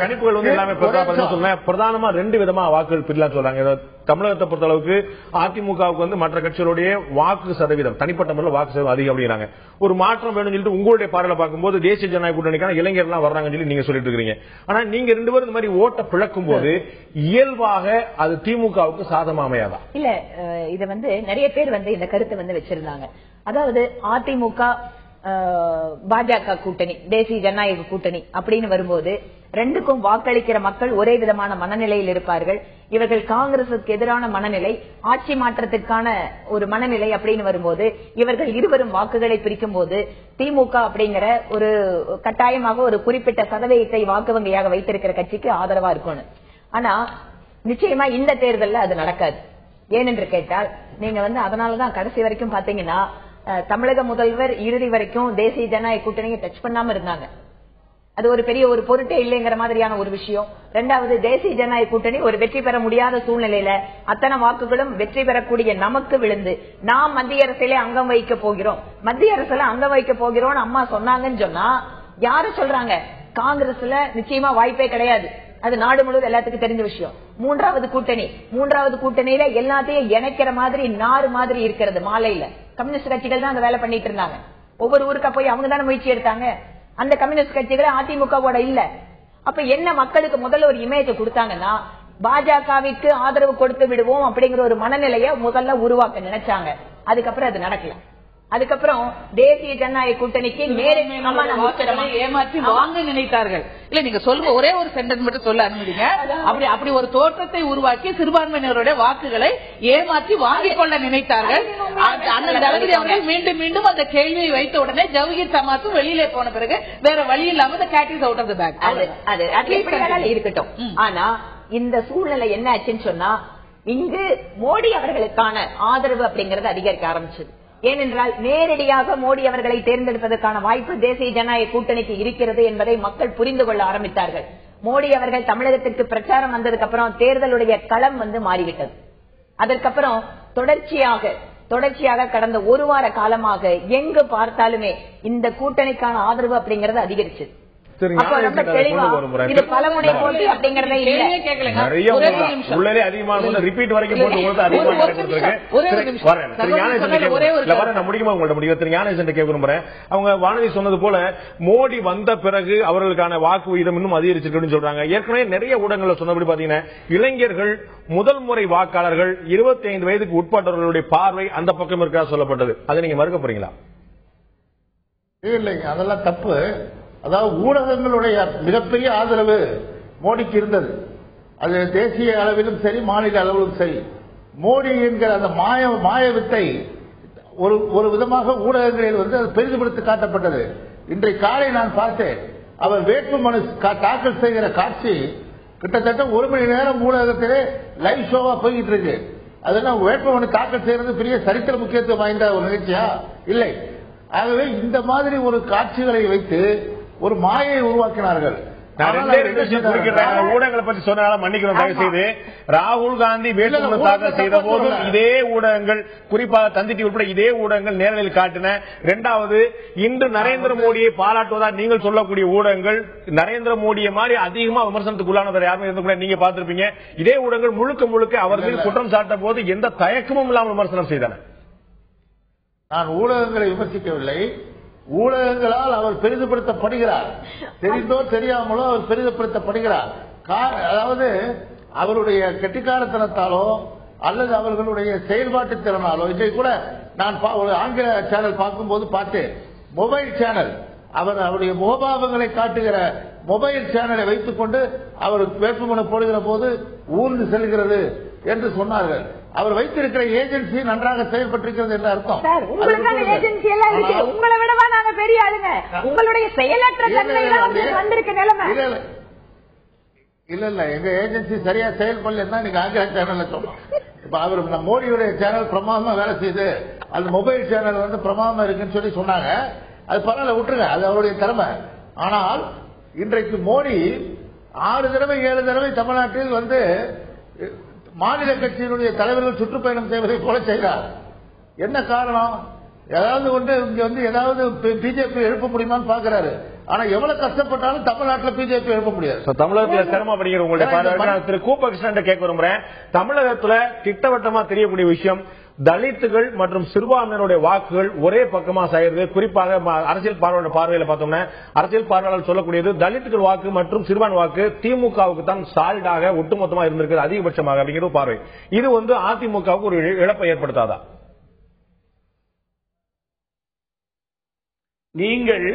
கணிப்புகள் வந்து எல்லாமே பிரதானமா 2 விதமா வாக்குகள் பிரிலாம் சொல்றாங்க. தமிழகத்தை பொறுத்த அளவுக்கு அதிமுகவுக்கு வந்து மற்ற கட்சிகளுடைய வாக்கு சதவீதம் தனிப்பட்ட முறையில் வாக்கு சதவீதம் அதிகம் அப்படிங்கிறாங்க. ஒரு மாற்றம் வேணும்னு சொல்லிட்டு உங்களுடைய பார்வையில பார்க்கும்போது தேசிய ஜனநாயக கூட்டணிக்கான இளைஞர்லாம் வர்றாங்கன்னு சொல்லி நீங்க சொல்லிட்டு இருக்கீங்க. ஆனா நீங்க 2 பேரும் இந்த மாதிரி ஓட்ட பிளக்கும் போது இயல்பாக அது திமுகவுக்கு சாதகமா அமையாதா? இல்ல, இது வந்து நிறைய பேர் வந்து இந்த கருத்தை வந்து வச்சிருந்தாங்க. அதாவது அதிமுக பாஜக கூட்டணி, தேசிய ஜனநாயக கூட்டணி அப்படின்னு வரும்போது 2க்கும் வாக்களிக்கிற மக்கள் ஒரே விதமான மனநிலையில் இருப்பார்கள். இவர்கள் காங்கிரசுக்கு எதிரான மனநிலை, ஆட்சி மாற்றத்திற்கான ஒரு மனநிலை அப்படின்னு வரும்போது இவர்கள் இருவரும் வாக்குகளை பிரிக்கும் போது திமுக அப்படிங்கிற ஒரு கட்டாயமாக ஒரு குறிப்பிட்ட சதவீதத்தை வாக்கு வங்கியாக வைத்திருக்கிற கட்சிக்கு ஆதரவா இருக்கணும். ஆனா நிச்சயமா இந்த தேர்தல்ல அது நடக்காது. ஏனென்று கேட்டால் நீங்க வந்து அதனாலதான் கடைசி வரைக்கும் பாத்தீங்கன்னா தமிழக முதல்வர் இறுதி வரைக்கும் தேசிய ஜனநாயக கூட்டணியை டச் பண்ணாம இருந்தாங்க. அது ஒரு பெரிய ஒரு பொருட்டே இல்லைங்கிற மாதிரியான ஒரு விஷயம். 2வது, தேசிய ஜனநாயக கூட்டணி ஒரு வெற்றி பெற முடியாத சூழ்நிலையில அத்தனை வாக்குகளும் வெற்றி பெறக்கூடிய நமக்கு விழுந்து நாம் மத்திய அரசிலே அங்கம் வைக்க போகிறோம், மத்திய அரசுல அங்கம் வைக்க போகிறோம் அம்மா சொன்னாங்கன்னு சொன்னா யாரு சொல்றாங்க? காங்கிரஸ்ல நிச்சயமா வாய்ப்பே கிடையாது. அது நாடு முழுவதும் எல்லாத்துக்கும் தெரிஞ்ச விஷயம். 3வது கூட்டணியில எல்லாத்தையும் இணைக்கிற மாதிரி நாறு மாதிரி இருக்கிறது. மாலையில கம்யூனிஸ்ட் கட்சிகள் தான் அந்த வேலை பண்ணிட்டு இருந்தாங்க. ஒவ்வொரு ஊருக்கா போய் அவங்க தானே முயற்சி எடுத்தாங்க. அந்த கம்யூனிஸ்ட் கட்சிகள் அதிமுகவோட இல்ல. அப்ப என்ன மக்களுக்கு முதல்ல ஒரு இமேஜ் கொடுத்தாங்கன்னா பாஜகவிற்கு ஆதரவு கொடுத்து விடுவோம் அப்படிங்கிற ஒரு மனநிலையை முதல்ல உருவாக்க நினைச்சாங்க. அதுக்கப்புறம் அது நடக்கல. அதுக்கப்புறம் தேசிய ஜனநாயக கூட்டணிக்கு ஏமாற்றி வாங்க நினைத்தார்கள். இல்ல நீங்க சொல்லுங்க, ஒரே ஒரு சென்டென்ஸ் மட்டும் சொல்ல அனுமதிங்க. அப்படி ஒரு தோற்றத்தை உருவாக்கி சிறுபான்மையினருடைய வாக்குகளை ஏமாற்றி வாங்கிக் கொள்ள நினைத்தார்கள். மீண்டும் மீண்டும் அந்த கேள்வியை வைத்த உடனே ஜவஹர் சமாத்தும் வெளியிலே போன பிறகு வேற வழி இல்லாம cat out of the bag. அது இருக்கட்டும். ஆனா இந்த சூழ்நிலை என்ன ஆச்சுன்னு சொன்னா இங்கு மோடி அவர்களுக்கான ஆதரவு அப்படிங்கறது அதிகரிக்க ஆரம்பிச்சது. ஏனென்றால் நேரடியாக மோடி அவர்களை தேர்ந்தெடுப்பதற்கான வாய்ப்பு தேசிய ஜனநாயக கூட்டணிக்கு இருக்கிறது என்பதை மக்கள் புரிந்து கொள்ள ஆரம்பித்தார்கள். மோடி அவர்கள் தமிழகத்திற்கு பிரச்சாரம் வந்ததுக்கு அப்புறம் தேர்தலுடைய களம் வந்து மாறிவிட்டது. அதற்கப்புறம் தொடர்ச்சியாக கடந்த 1 வார காலமாக எங்கு பார்த்தாலுமே இந்த கூட்டணிக்கான ஆதரவு அப்படிங்கறது அதிகரிச்சு. வானதி சொன்னது போல மோடி வந்த பிறகு அவர்களுக்கான வாக்கு விகிதம் இன்னும் அதிகரிச்சிருக்குன்னு சொல்றாங்க. ஏற்கனவே நிறைய ஊடகங்கள் சொன்னபடி பாத்தீங்கன்னா இளைஞர்கள் முதல் முறை வாக்காளர்கள் 25 வயதுக்கு உட்பட்டவர்களுடைய பார்வை அந்த பக்கம் இருக்கா சொல்லப்பட்டது. அதை நீங்க மறுக்க போறீங்களா? இல்லைங்க, அதெல்லாம் தப்பு. அதாவது ஊடகங்களுடைய மிகப்பெரிய ஆதரவு மோடிக்கு இருந்தது. அது தேசிய அளவிலும் சரி மாநில அளவிலும் சரி. மோடி என்கிற அந்த மாய வித்தை ஒரு விதமாக ஊடகங்களில் வந்து அது பெரிதுபடுத்தி காட்டப்பட்டது. இன்றைக்கு காலை நான் பார்த்தேன், அவர் வேட்புமனு தாக்கல் செய்கிற காட்சி கிட்டத்தட்ட 1 மணி நேரம் ஊடகத்திலே லைவ் ஷோவா போய்கிட்டு இருக்கு. அதெல்லாம் வேட்புமனு தாக்கல் செய்யறது பெரிய சரித்திர முக்கியத்துவம் வாய்ந்த ஒரு நிகழ்ச்சியா? இல்லை. ஆகவே இந்த மாதிரி ஒரு காட்சிகளை வைத்து ஒரு மாயை உருவாக்கினார்கள். ஊடகங்களை பற்றி சொன்னாலும் மன்னிக்கிறோம் தயவு செய்து. ராகுல் காந்தி வேட்புமனு தாக்கல் செய்த போது இதே ஊடகங்கள், குறிப்பாக தந்தி டிவி உட்பட இதே ஊடகங்கள் நேரலில் காட்டின. 2வது, இன்று நரேந்திர மோடியை பாராட்டுவதா நீங்கள் சொல்லக்கூடிய ஊடகங்கள் நரேந்திர மோடியை மாதிரி அதிகமா விமர்சனத்துக்கு உள்ளானவர் யாருமே இருந்து கூட நீங்க பார்த்திருப்பீங்க. இதே ஊடகங்கள் முழுக்க அவர்கள் குற்றம் சாட்ட போது எந்த தயக்கமும் இல்லாமல் விமர்சனம் செய்தன. நான் ஊடகங்களை விமர்சிக்கவில்லை. ஊடகங்களால் அவர் பெரிதுபடுத்தப்படுகிறார். தெரிந்தோ தெரியாமலோ அவர் பெரிதுபடுத்தப்படுகிறார். அதாவது அவருடைய கெட்டிக்காரத்தனத்தாலோ அல்லது அவர்களுடைய செயல்பாட்டு திறனாலோ. இன்றைக்கு கூட நான் ஒரு ஆங்கில சேனல் பார்க்கும்போது பார்த்தேன், மொபைல் சேனல், அவருடைய முகபாவங்களை காட்டுகிற மொபைல் சேனலை வைத்துக் கொண்டு அவர் வேட்புமனு போடுகிற போது ஊர்ந்து செல்கிறது, என்று சொன்னார்கள். அவர் வைத்திருக்கிற ஏஜென்சி நன்றாக செயல்பட்டிருக்கிறது என்று அர்த்தம். உங்களுக்கான ஏஜென்சி எல்லாம் இருக்கு. உங்களை விடவா நாங்க பெரிய ஆளுங்க? உங்களுடைய செயலற்ற தன்மை வந்திருக்க நிலைமை. இல்ல எங்க ஏஜென்சி சரியா செயல்படலன்னா நீங்க ஆங்கில சேனல்ல சொன்னோம். இப்ப அவர் மோடியுடைய சேனல் பிரமாதமா வேலை செய்து அந்த மொபைல் சேனல் வந்து பிரமாதமா இருக்குன்னு சொல்லி சொன்னாங்க. அது பரவாயில்ல, விட்டுருங்க, அது அவருடைய திறமை. ஆனால் இன்றைக்கு மோடி 6 தடவை 7 தடவை தமிழ்நாட்டில் வந்து மாநில கட்சியினுடைய தலைவர்கள் சுற்றுப்பயணம் செய்வதை போல செய்கிறார். என்ன காரணம்? ஏதாவது ஒன்று இங்க வந்து ஏதாவது பிஜேபி எழுப்ப முடியுமான்னு பாக்குறாரு. ஆனா எவ்வளவு கஷ்டப்பட்டாலும் தமிழ்நாட்டில் பிஜேபி எழுப்ப முடியாது. தமிழகத்தில் சிரமம் படிக்கிற உங்களுடைய பார்வை திரு கூபகிருஷ்ணன் கேட்க விரும்புறேன். தமிழகத்துல திட்டவட்டமா தெரியக்கூடிய விஷயம், தலித்துகள் மற்றும் சிறுபான்மையினுடைய வாக்குகள் ஒரே பக்கமா சாயிருது. குறிப்பாக அரசியல் பார்வையில பார்த்தோம்னா அரசியல் பார்வையாளர் சொல்லக்கூடியது தலித்துகள் வாக்கு மற்றும் சிறுபான்மை வாக்கு திமுகவுக்கு தான் சாலிடாக ஒட்டுமொத்தமா இருந்திருக்கு அதிகபட்சமாக அப்படிங்கிற பார்வை. இது வந்து அதிமுகவுக்கு ஒரு இழப்பை ஏற்படுத்தாதா? நீங்கள்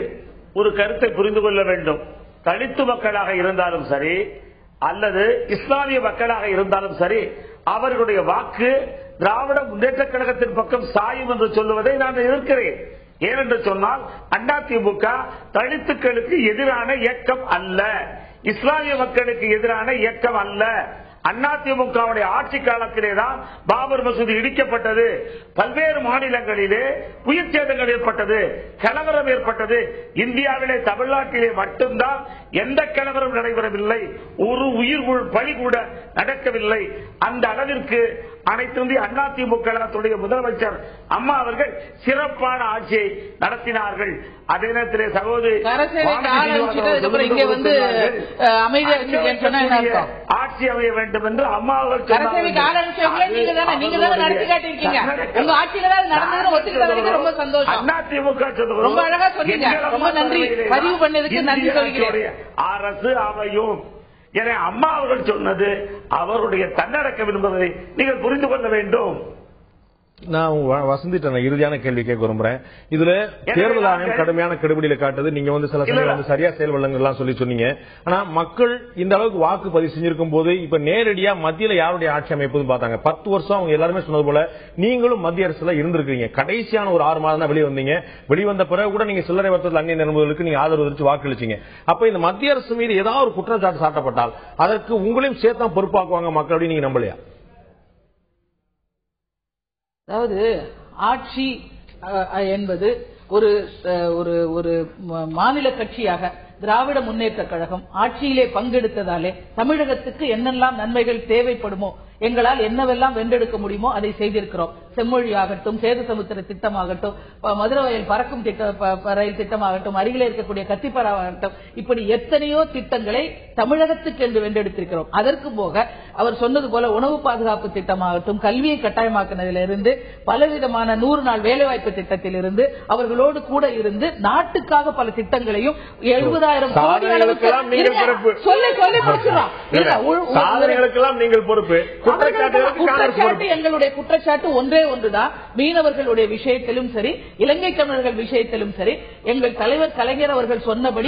ஒரு கருத்தை புரிந்து கொள்ள வேண்டும். தலித்து மக்களாக இருந்தாலும் சரி அல்லது இஸ்லாமிய மக்களாக இருந்தாலும் சரி, அவர்களுடைய வாக்கு திராவிட முன்னேற்ற கழகத்தின் பக்கம் சாயும் என்று சொல்லுவதை நான் எதிர்க்கிறேன். ஏனென்று சொன்னால் அதிமுக தலித்துக்களுக்கு எதிரான இயக்கம் அல்ல, இஸ்லாமிய மக்களுக்கு எதிரான இயக்கம் அல்ல. அதிமுகவுடைய ஆட்சி காலத்திலேதான் பாபர் மசூதி இடிக்கப்பட்டது, பல்வேறு மாநிலங்களிலே உயிர் சேதங்கள் ஏற்பட்டது, கலவரம் ஏற்பட்டது. இந்தியாவிலே தமிழ்நாட்டிலே மட்டும்தான் எந்த கலவரம் நடைபெறவில்லை, ஒரு உயிர் பலி கூட நடக்கவில்லை. அந்த அளவிற்கு அனைத்து இந்திய அதிமுக முதலமைச்சர் அம்மா அவர்கள் சிறப்பான ஆட்சியை நடத்தினார்கள். அதே நேரத்திலே சகோதரி ஆட்சி அமைய வேண்டும் என்று அம்மா அவர்கள் அரசு அமையும் என அம்மா அவர்கள் சொன்னது அவருடைய தன்னடக்கம் என்பதை நீங்கள் புரிந்து கொள்ள வேண்டும். நான் வசந்திட்ட இறுதியான கேள்வி கேட்க விரும்புறேன். இதுல தேர்தல் ஆணையம் கடுமையான கெடுபிடியில காட்டுது. நீங்க வந்து சில சமயம் வந்து சரியா செயல்படலாம் சொல்லி சொன்னீங்க. ஆனா மக்கள் இந்த அளவுக்கு வாக்கு பதிவு செஞ்சிருக்கும் போது இப்ப நேரடியா மத்தியில யாருடைய ஆட்சி அமைப்புன்னு பார்த்தாங்க. 10 வருஷம் அவங்க எல்லாருமே சொன்னது போல நீங்களும் மத்திய அரசுல இருந்திருக்கீங்க. கடைசியான ஒரு 6 மாதம் தான் வெளியே வந்தீங்க. வெளிவந்த பிறகு கூட நீங்க சில்லறை வர்த்தகத்தில் அந்நிய நிறுவனங்களுக்கு நீங்க ஆதரவு தெரிவித்து வாக்களிச்சீங்க. அப்ப இந்த மத்திய அரசு மீது ஏதாவது ஒரு குற்றச்சாட்டு சாட்டப்பட்டால் அதற்கு உங்களையும் சேர்த்தான் பொறுப்பாக்குவாங்க மக்கள் அப்படின்னு நீங்க நம்பலையா? அதாவது ஆட்சி என்பது ஒரு ஒரு ஒரு மாநில கட்சியாக திராவிட முன்னேற்ற கழகம் ஆட்சியிலே பங்கெடுத்ததாலே தமிழகத்துக்கு என்னெல்லாம் நன்மைகள் தேவைப்படுமோ, எங்களால் என்னவெல்லாம் வென்றெடுக்க முடியுமோ அதை செய்திருக்கிறோம். செம்மொழி ஆகட்டும், சேது சமுத்திர திட்டமாகட்டும், மதுரவயல் பறக்கும் ரயில் திட்டமாகட்டும், அருகிலே இருக்கக்கூடிய கத்திப்பராகட்டும், இப்படி எத்தனையோ திட்டங்களை தமிழகத்துக்கு என்று வென்றெடுத்திருக்கிறோம். அதற்கு போக அவர் சொன்னது போல உணவு பாதுகாப்பு திட்டமாகட்டும், கல்வியை கட்டாயமாக்கினதிலிருந்து பலவிதமான 100 நாள் வேலைவாய்ப்பு திட்டத்திலிருந்து அவர்களோடு கூட இருந்து நாட்டுக்காக பல திட்டங்களையும் 70,000 கோடி அளவுக்கு எங்களுடைய குற்றச்சாட்டு ஒன்றே ஒன்றுதான். மீனவர்களுடைய விஷயத்திலும் சரி, இலங்கை தமிழர்கள் விஷயத்திலும் சரி, எங்கள் தலைவர் கலைஞர் அவர்கள் சொன்னபடி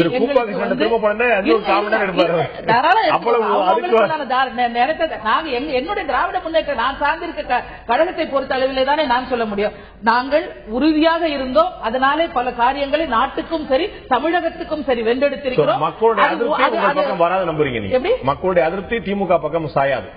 என்னுடைய திராவிட முன்னேற்ற நான் சார்ந்திருக்க கழகத்தை பொறுத்த அளவிலே தானே நான் சொல்ல முடியும். நாங்கள் உறுதியாக இருந்தோம். அதனாலே பல காரியங்களை நாட்டுக்கும் சரி தமிழகத்துக்கும் சரி வென்றெடுத்திருக்கிறோம். மக்களுடைய அதிருப்தி திமுக பக்கம் சாயாது.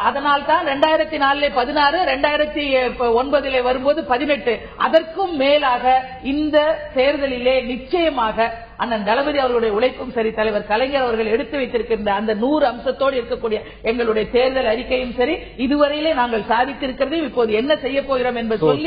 அதனால்தான் 2004 16, 2009 வரும்போது 18, அதற்கும் மேலாக இந்த தேர்தலிலே நிச்சயமாக அண்ணன் தளபதி அவர்களுடைய உழைப்பும் சரி, தலைவர் கலைஞர் அவர்கள் எடுத்து வைத்திருக்கின்ற அந்த 100 அம்சத்தோடு இருக்கக்கூடிய எங்களுடைய தேர்தல் அறிக்கையும் சரி, இதுவரையிலே நாங்கள் சாதித்திருக்கிறதையும் இப்போது என்ன செய்ய போகிறோம் என்பது சொல்லி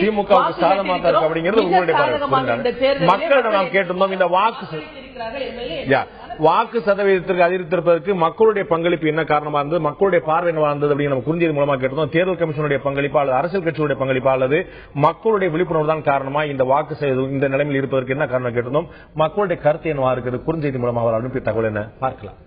வாக்கு சதவீதத்திற்கு அதிகரித்திருப்பதற்கு மக்களுடைய பங்களிப்பு என்ன காரணமா இருந்தது, மக்களுடைய பார்வை என்னவா இருந்தது அப்படின்னு நம்ம குறிஞ்சது மூலமா கேட்டோம். தேர்தல் கமிஷனுடைய பங்களிப்பா அல்லது அரசியல் கட்சியுடைய பங்களிப்பா அல்லது மக்களுடைய விழிப்புணர்வு தான் காரணமா இந்த வாக்கு இந்த நிலைமையில் இருப்பதற்கு என்ன காரணம் கேட்டோம். மக்களுடைய கருத்து என்னவா இருக்குது குறுஞ்செய்தி மூலமாக அவர் அனுப்பிய தகவல் என்ன பார்க்கலாம்.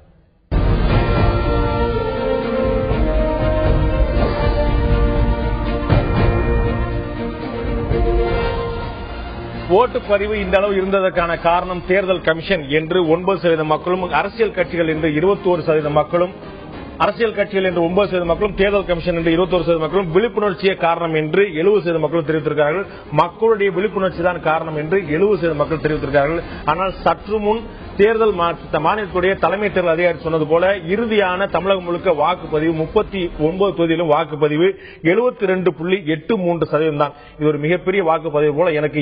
ஓட்டுப்பதிவு இந்த அளவு இருந்ததற்கான காரணம் தேர்தல் கமிஷன் என்று 9% மக்களும், அரசியல் கட்சிகள் என்று 21% மக்களும் அரசியல் கட்சிகள் என்று 9% மக்களும், தேர்தல் கமிஷன் என்று 21% மக்களும் விழிப்புணர்ச்சியே காரணம் என்று 70% மக்களும் தெரிவித்திருக்கிறார்கள். மக்களுடைய விழிப்புணர்ச்சி தான் காரணம் என்று 70% மக்கள் தெரிவித்திருக்கிறார்கள். ஆனால் சற்று முன் தேர்தல் மாநிலத்துடைய தலைமை தேர்தல் அதிகாரி சொன்னது போல இறுதியான தமிழகம் முழுக்க வாக்குப்பதிவு 39 தொகுதியிலும் வாக்குப்பதிவு 72.83% தான். இது ஒரு மிகப்பெரிய வாக்குப்பதிவு போல எனக்கு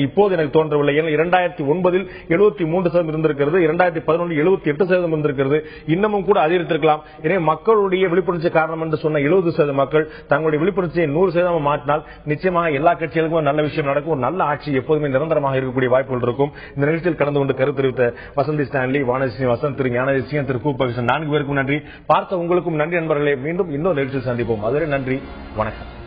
தோன்றவில்லை. 2009 73% இருந்திருக்கிறது, 2011 78% இருந்திருக்கிறது, இன்னமும் கூட அதிகரித்திருக்கலாம். எனவே மக்களுடைய விழிப்புணர்ச்சி காரணம் என்று சொன்ன 70% மக்கள் தங்களுடைய விழிப்புணர்ச்சியை 100% மாற்றினால் நிச்சயமாக எல்லா கட்சிகளுக்கும் நல்ல விஷயம் நடக்கும். ஒரு நல்ல ஆட்சி எப்போதுமே நிரந்தரமாக இருக்கக்கூடிய வாய்ப்புகள் இருக்கும். இந்த நிகழ்ச்சியில் கலந்து கொண்டு கருத்து தெரிவித்த வசந்தி ஸ்டான்லி, வானதி வசந்த், திரு ஞானதேசியம், திரு கூப்பகிருஷ்ணன் 4 பேருக்கும் நன்றி. பார்த்த உங்களுக்கும் நன்றி நண்பர்களே. மீண்டும் இன்னொரு நிகழ்ச்சியில் சந்திப்போம். அதுவரை நன்றி, வணக்கம்.